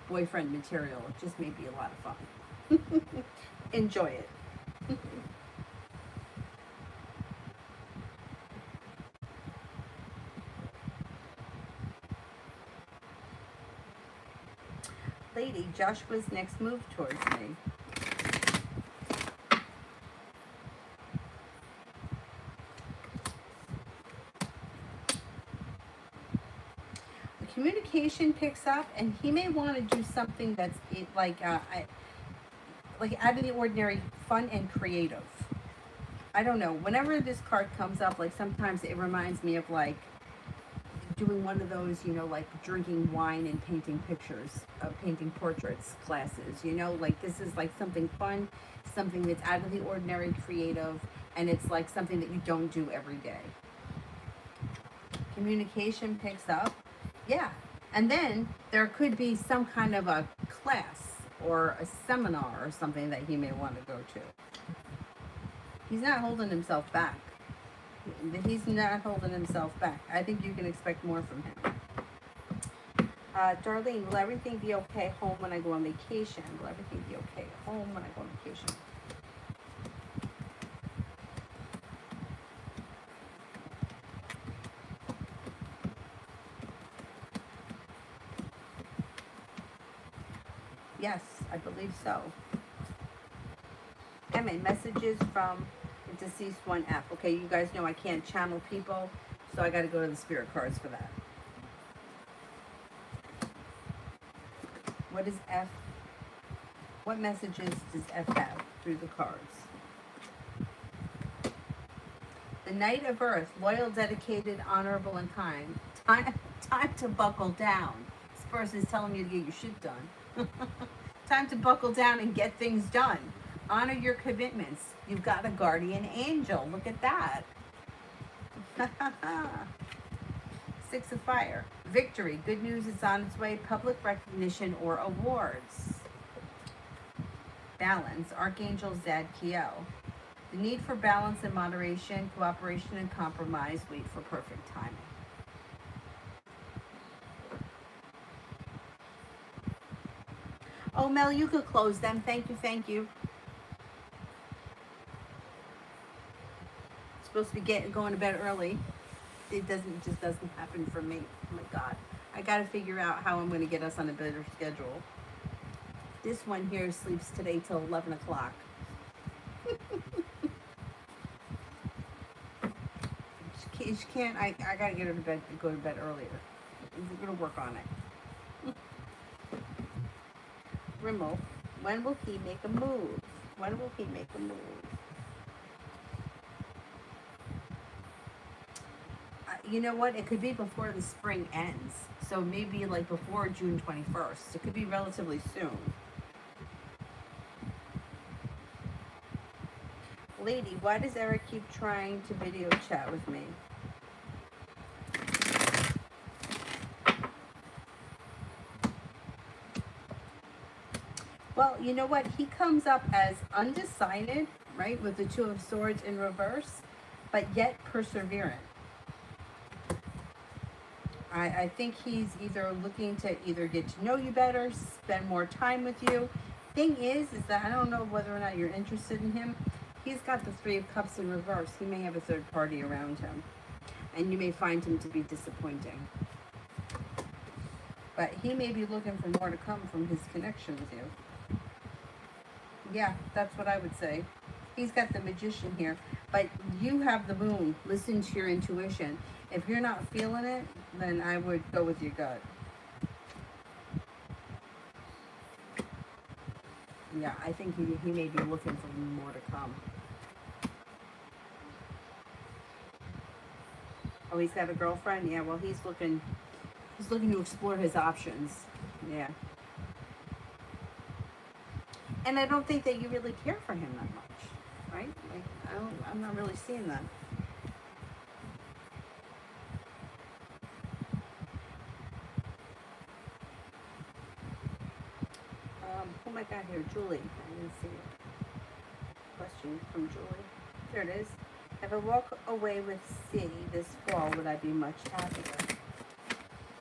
boyfriend material. It just may be a lot of fun. Enjoy it. Lady, Joshua's next move towards me. Communication picks up, and he may want to do something that's like out of the ordinary, fun and creative. I don't know. Whenever this card comes up, like sometimes it reminds me of like doing one of those, you know, like drinking wine and painting pictures, painting portraits classes. You know, like this is like something fun, something that's out of the ordinary, creative, and it's like something that you don't do every day. Communication picks up. Yeah. And then there could be some kind of a class or a seminar or something that he may want to go to. He's not holding himself back. He's not holding himself back. I think you can expect more from him. Darlene, will everything be okay home when I go on vacation? Will everything be okay at home when I go on vacation? Yes, I believe so. Emma, messages from the deceased one F. Okay, you guys know I can't channel people, so I got to go to the spirit cards for that. What is F? What messages does F have through the cards? The Knight of Earth, loyal, dedicated, honorable, and kind. Time to buckle down. This person is telling you to get your shit done. Time to buckle down and get things done. Honor your commitments. You've got a guardian angel. Look at that. Six of Fire. Victory. Good news is on its way. Public recognition or awards. Balance. Archangel Zadkiel. The need for balance and moderation, cooperation and compromise. Wait for perfect timing. Oh, Mel, you could close them. Thank you, thank you. Supposed to be going to bed early. It just doesn't happen for me. Oh my God. I got to figure out how I'm going to get us on a better schedule. This one here sleeps today till 11 o'clock. She can't, I got to get her to bed, go to bed earlier. We're going to work on it. Rimmel, when will he make a move? When will he make a move? You know what? It could be before the spring ends. So maybe like before June 21st. It could be relatively soon. Lady, why does Eric keep trying to video chat with me? Well, you know what? He comes up as undecided, right? With the Two of Swords in reverse, but yet perseverant. I think he's either looking to either get to know you better, spend more time with you. Thing is that I don't know whether or not you're interested in him. He's got the Three of Cups in reverse. He may have a third party around him, and you may find him to be disappointing. But he may be looking for more to come from his connection with you. Yeah, that's what I would say. He's got the Magician here, but you have the Moon. Listen to your intuition. If you're not feeling it, then I would go with your gut. Yeah, I think he may be looking for more to come. Oh, he's got a girlfriend? Yeah, well, he's looking to explore his options. Yeah. And I don't think that you really care for him that much, right? Like, I'm not really seeing that. Who I got here? Julie. I didn't see it. Question from Julie. There it is. If I walk away with C this fall, would I be much happier?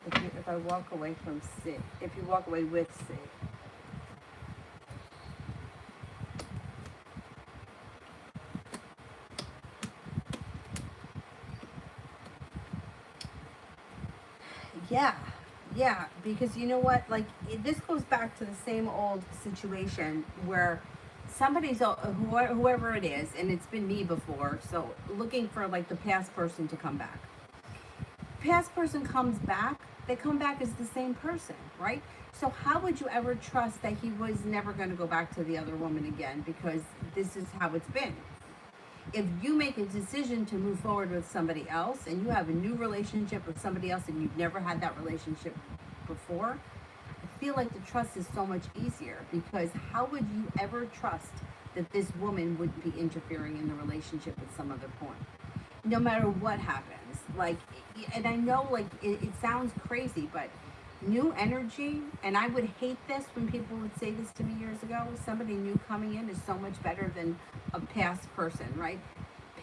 If I walk away from C. If you walk away with C. Yeah, because you know what? Like, this goes back to the same old situation where somebody's, whoever it is, and it's been me before, so looking for like the past person to come back. Past person comes back, they come back as the same person, right? So how would you ever trust that he was never going to go back to the other woman again, because this is how it's been? If you make a decision to move forward with somebody else and you have a new relationship with somebody else and you've never had that relationship before, I feel like the trust is so much easier, because how would you ever trust that this woman wouldn't be interfering in the relationship at some other point? No matter what happens. Like, and I know like it sounds crazy, but new energy, and I would hate this when people would say this to me years ago, somebody new coming in is so much better than a past person, right?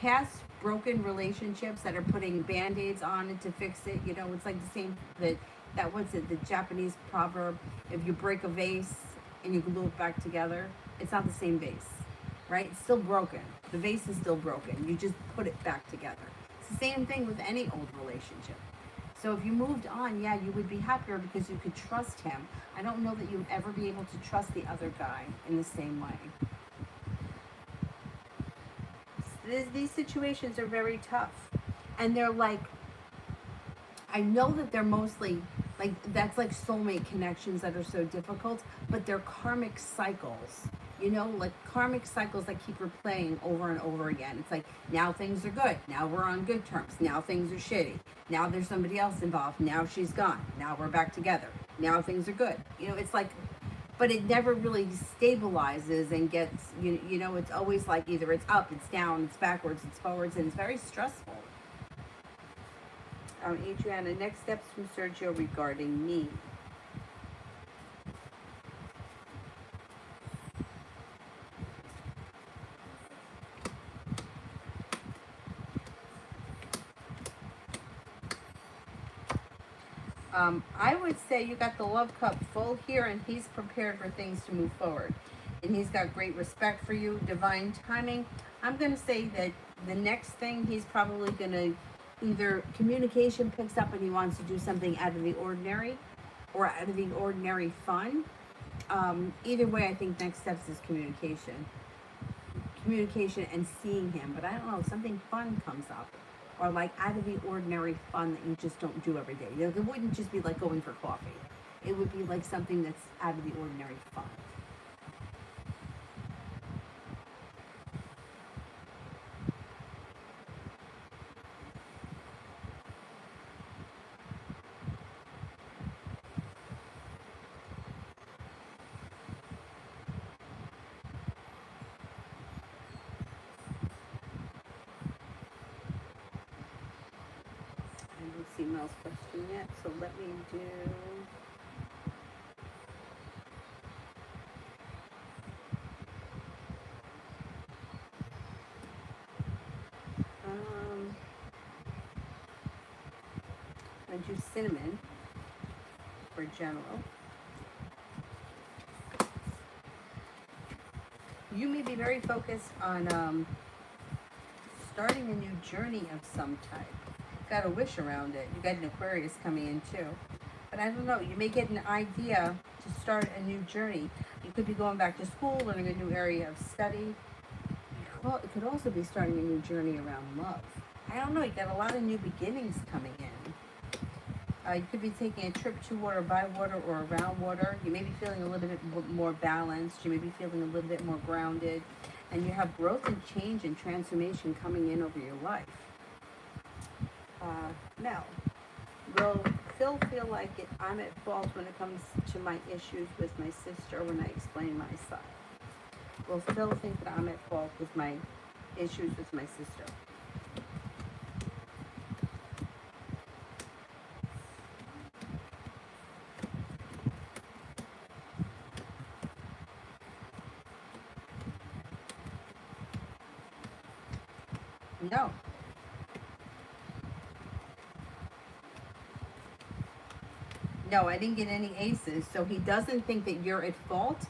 Past broken relationships that are putting band-aids on it to fix it, you know, it's like the same that that, what's it, the Japanese proverb, if you break a vase and you glue it back together, it's not the same vase, right? It's still broken. The vase is still broken. You just put it back together. It's the same thing with any old relationship. So if you moved on, yeah, you would be happier because you could trust him. I don't know that you'd ever be able to trust the other guy in the same way. These situations are very tough. And they're like, I know that they're mostly like, that's like soulmate connections that are so difficult, but they're karmic cycles. You know, like karmic cycles that keep replaying over and over again. It's like, now things are good. Now we're on good terms. Now things are shitty. Now there's somebody else involved. Now she's gone. Now we're back together. Now things are good. You know, it's like, but it never really stabilizes and gets, you know, it's always like either it's up, it's down, it's backwards, it's forwards, and it's very stressful. Adriana, next steps from Sergio regarding me. I would say you got the love cup full here, and he's prepared for things to move forward. And he's got great respect for you, divine timing. I'm going to say that the next thing he's probably going to either communication picks up and he wants to do something out of the ordinary or out of the ordinary fun. Either way, I think next steps is communication. Communication and seeing him. But I don't know, something fun comes up. Or like out of the ordinary fun that you just don't do every day. You know, it wouldn't just be like going for coffee. It would be like something that's out of the ordinary fun. I don't see Mel's question yet, so let me do. I'm going to do cinnamon for general. You may be very focused on starting a new journey of some type. Got a wish around it. You got an Aquarius coming in too. But I don't know, you may get an idea to start a new journey. You could be going back to school, learning a new area of study. It could also be starting a new journey around love. I don't know, you got a lot of new beginnings coming in. You could be taking a trip to water, by water, or around water. You may be feeling a little bit more balanced. You may be feeling a little bit more grounded. And you have growth and change and transformation coming in over your life. Mel, will Phil feel like I'm at fault when it comes to my issues with my sister when I explain my side? Will Phil think that I'm at fault with my issues with my sister? No. No, I didn't get any aces. So he doesn't think that you're at fault,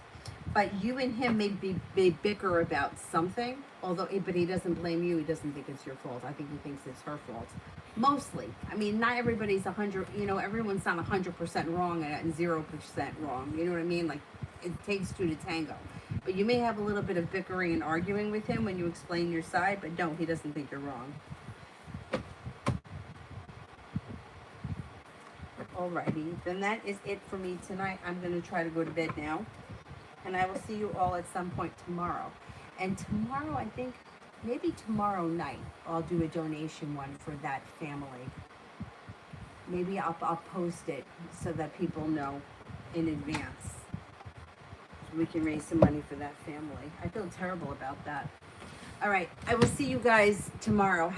but you and him may bicker about something. But he doesn't blame you. He doesn't think it's your fault. I think he thinks it's her fault. Mostly. I mean, not everybody's 100. You know, everyone's not 100% wrong and 0% wrong. You know what I mean? Like, it takes two to tango. But you may have a little bit of bickering and arguing with him when you explain your side. But no, he doesn't think you're wrong. Alrighty, then that is it for me tonight. I'm going to try to go to bed now. And I will see you all at some point tomorrow. And tomorrow, I think, maybe tomorrow night, I'll do a donation one for that family. Maybe I'll post it so that people know in advance. So we can raise some money for that family. I feel terrible about that. All right, I will see you guys tomorrow.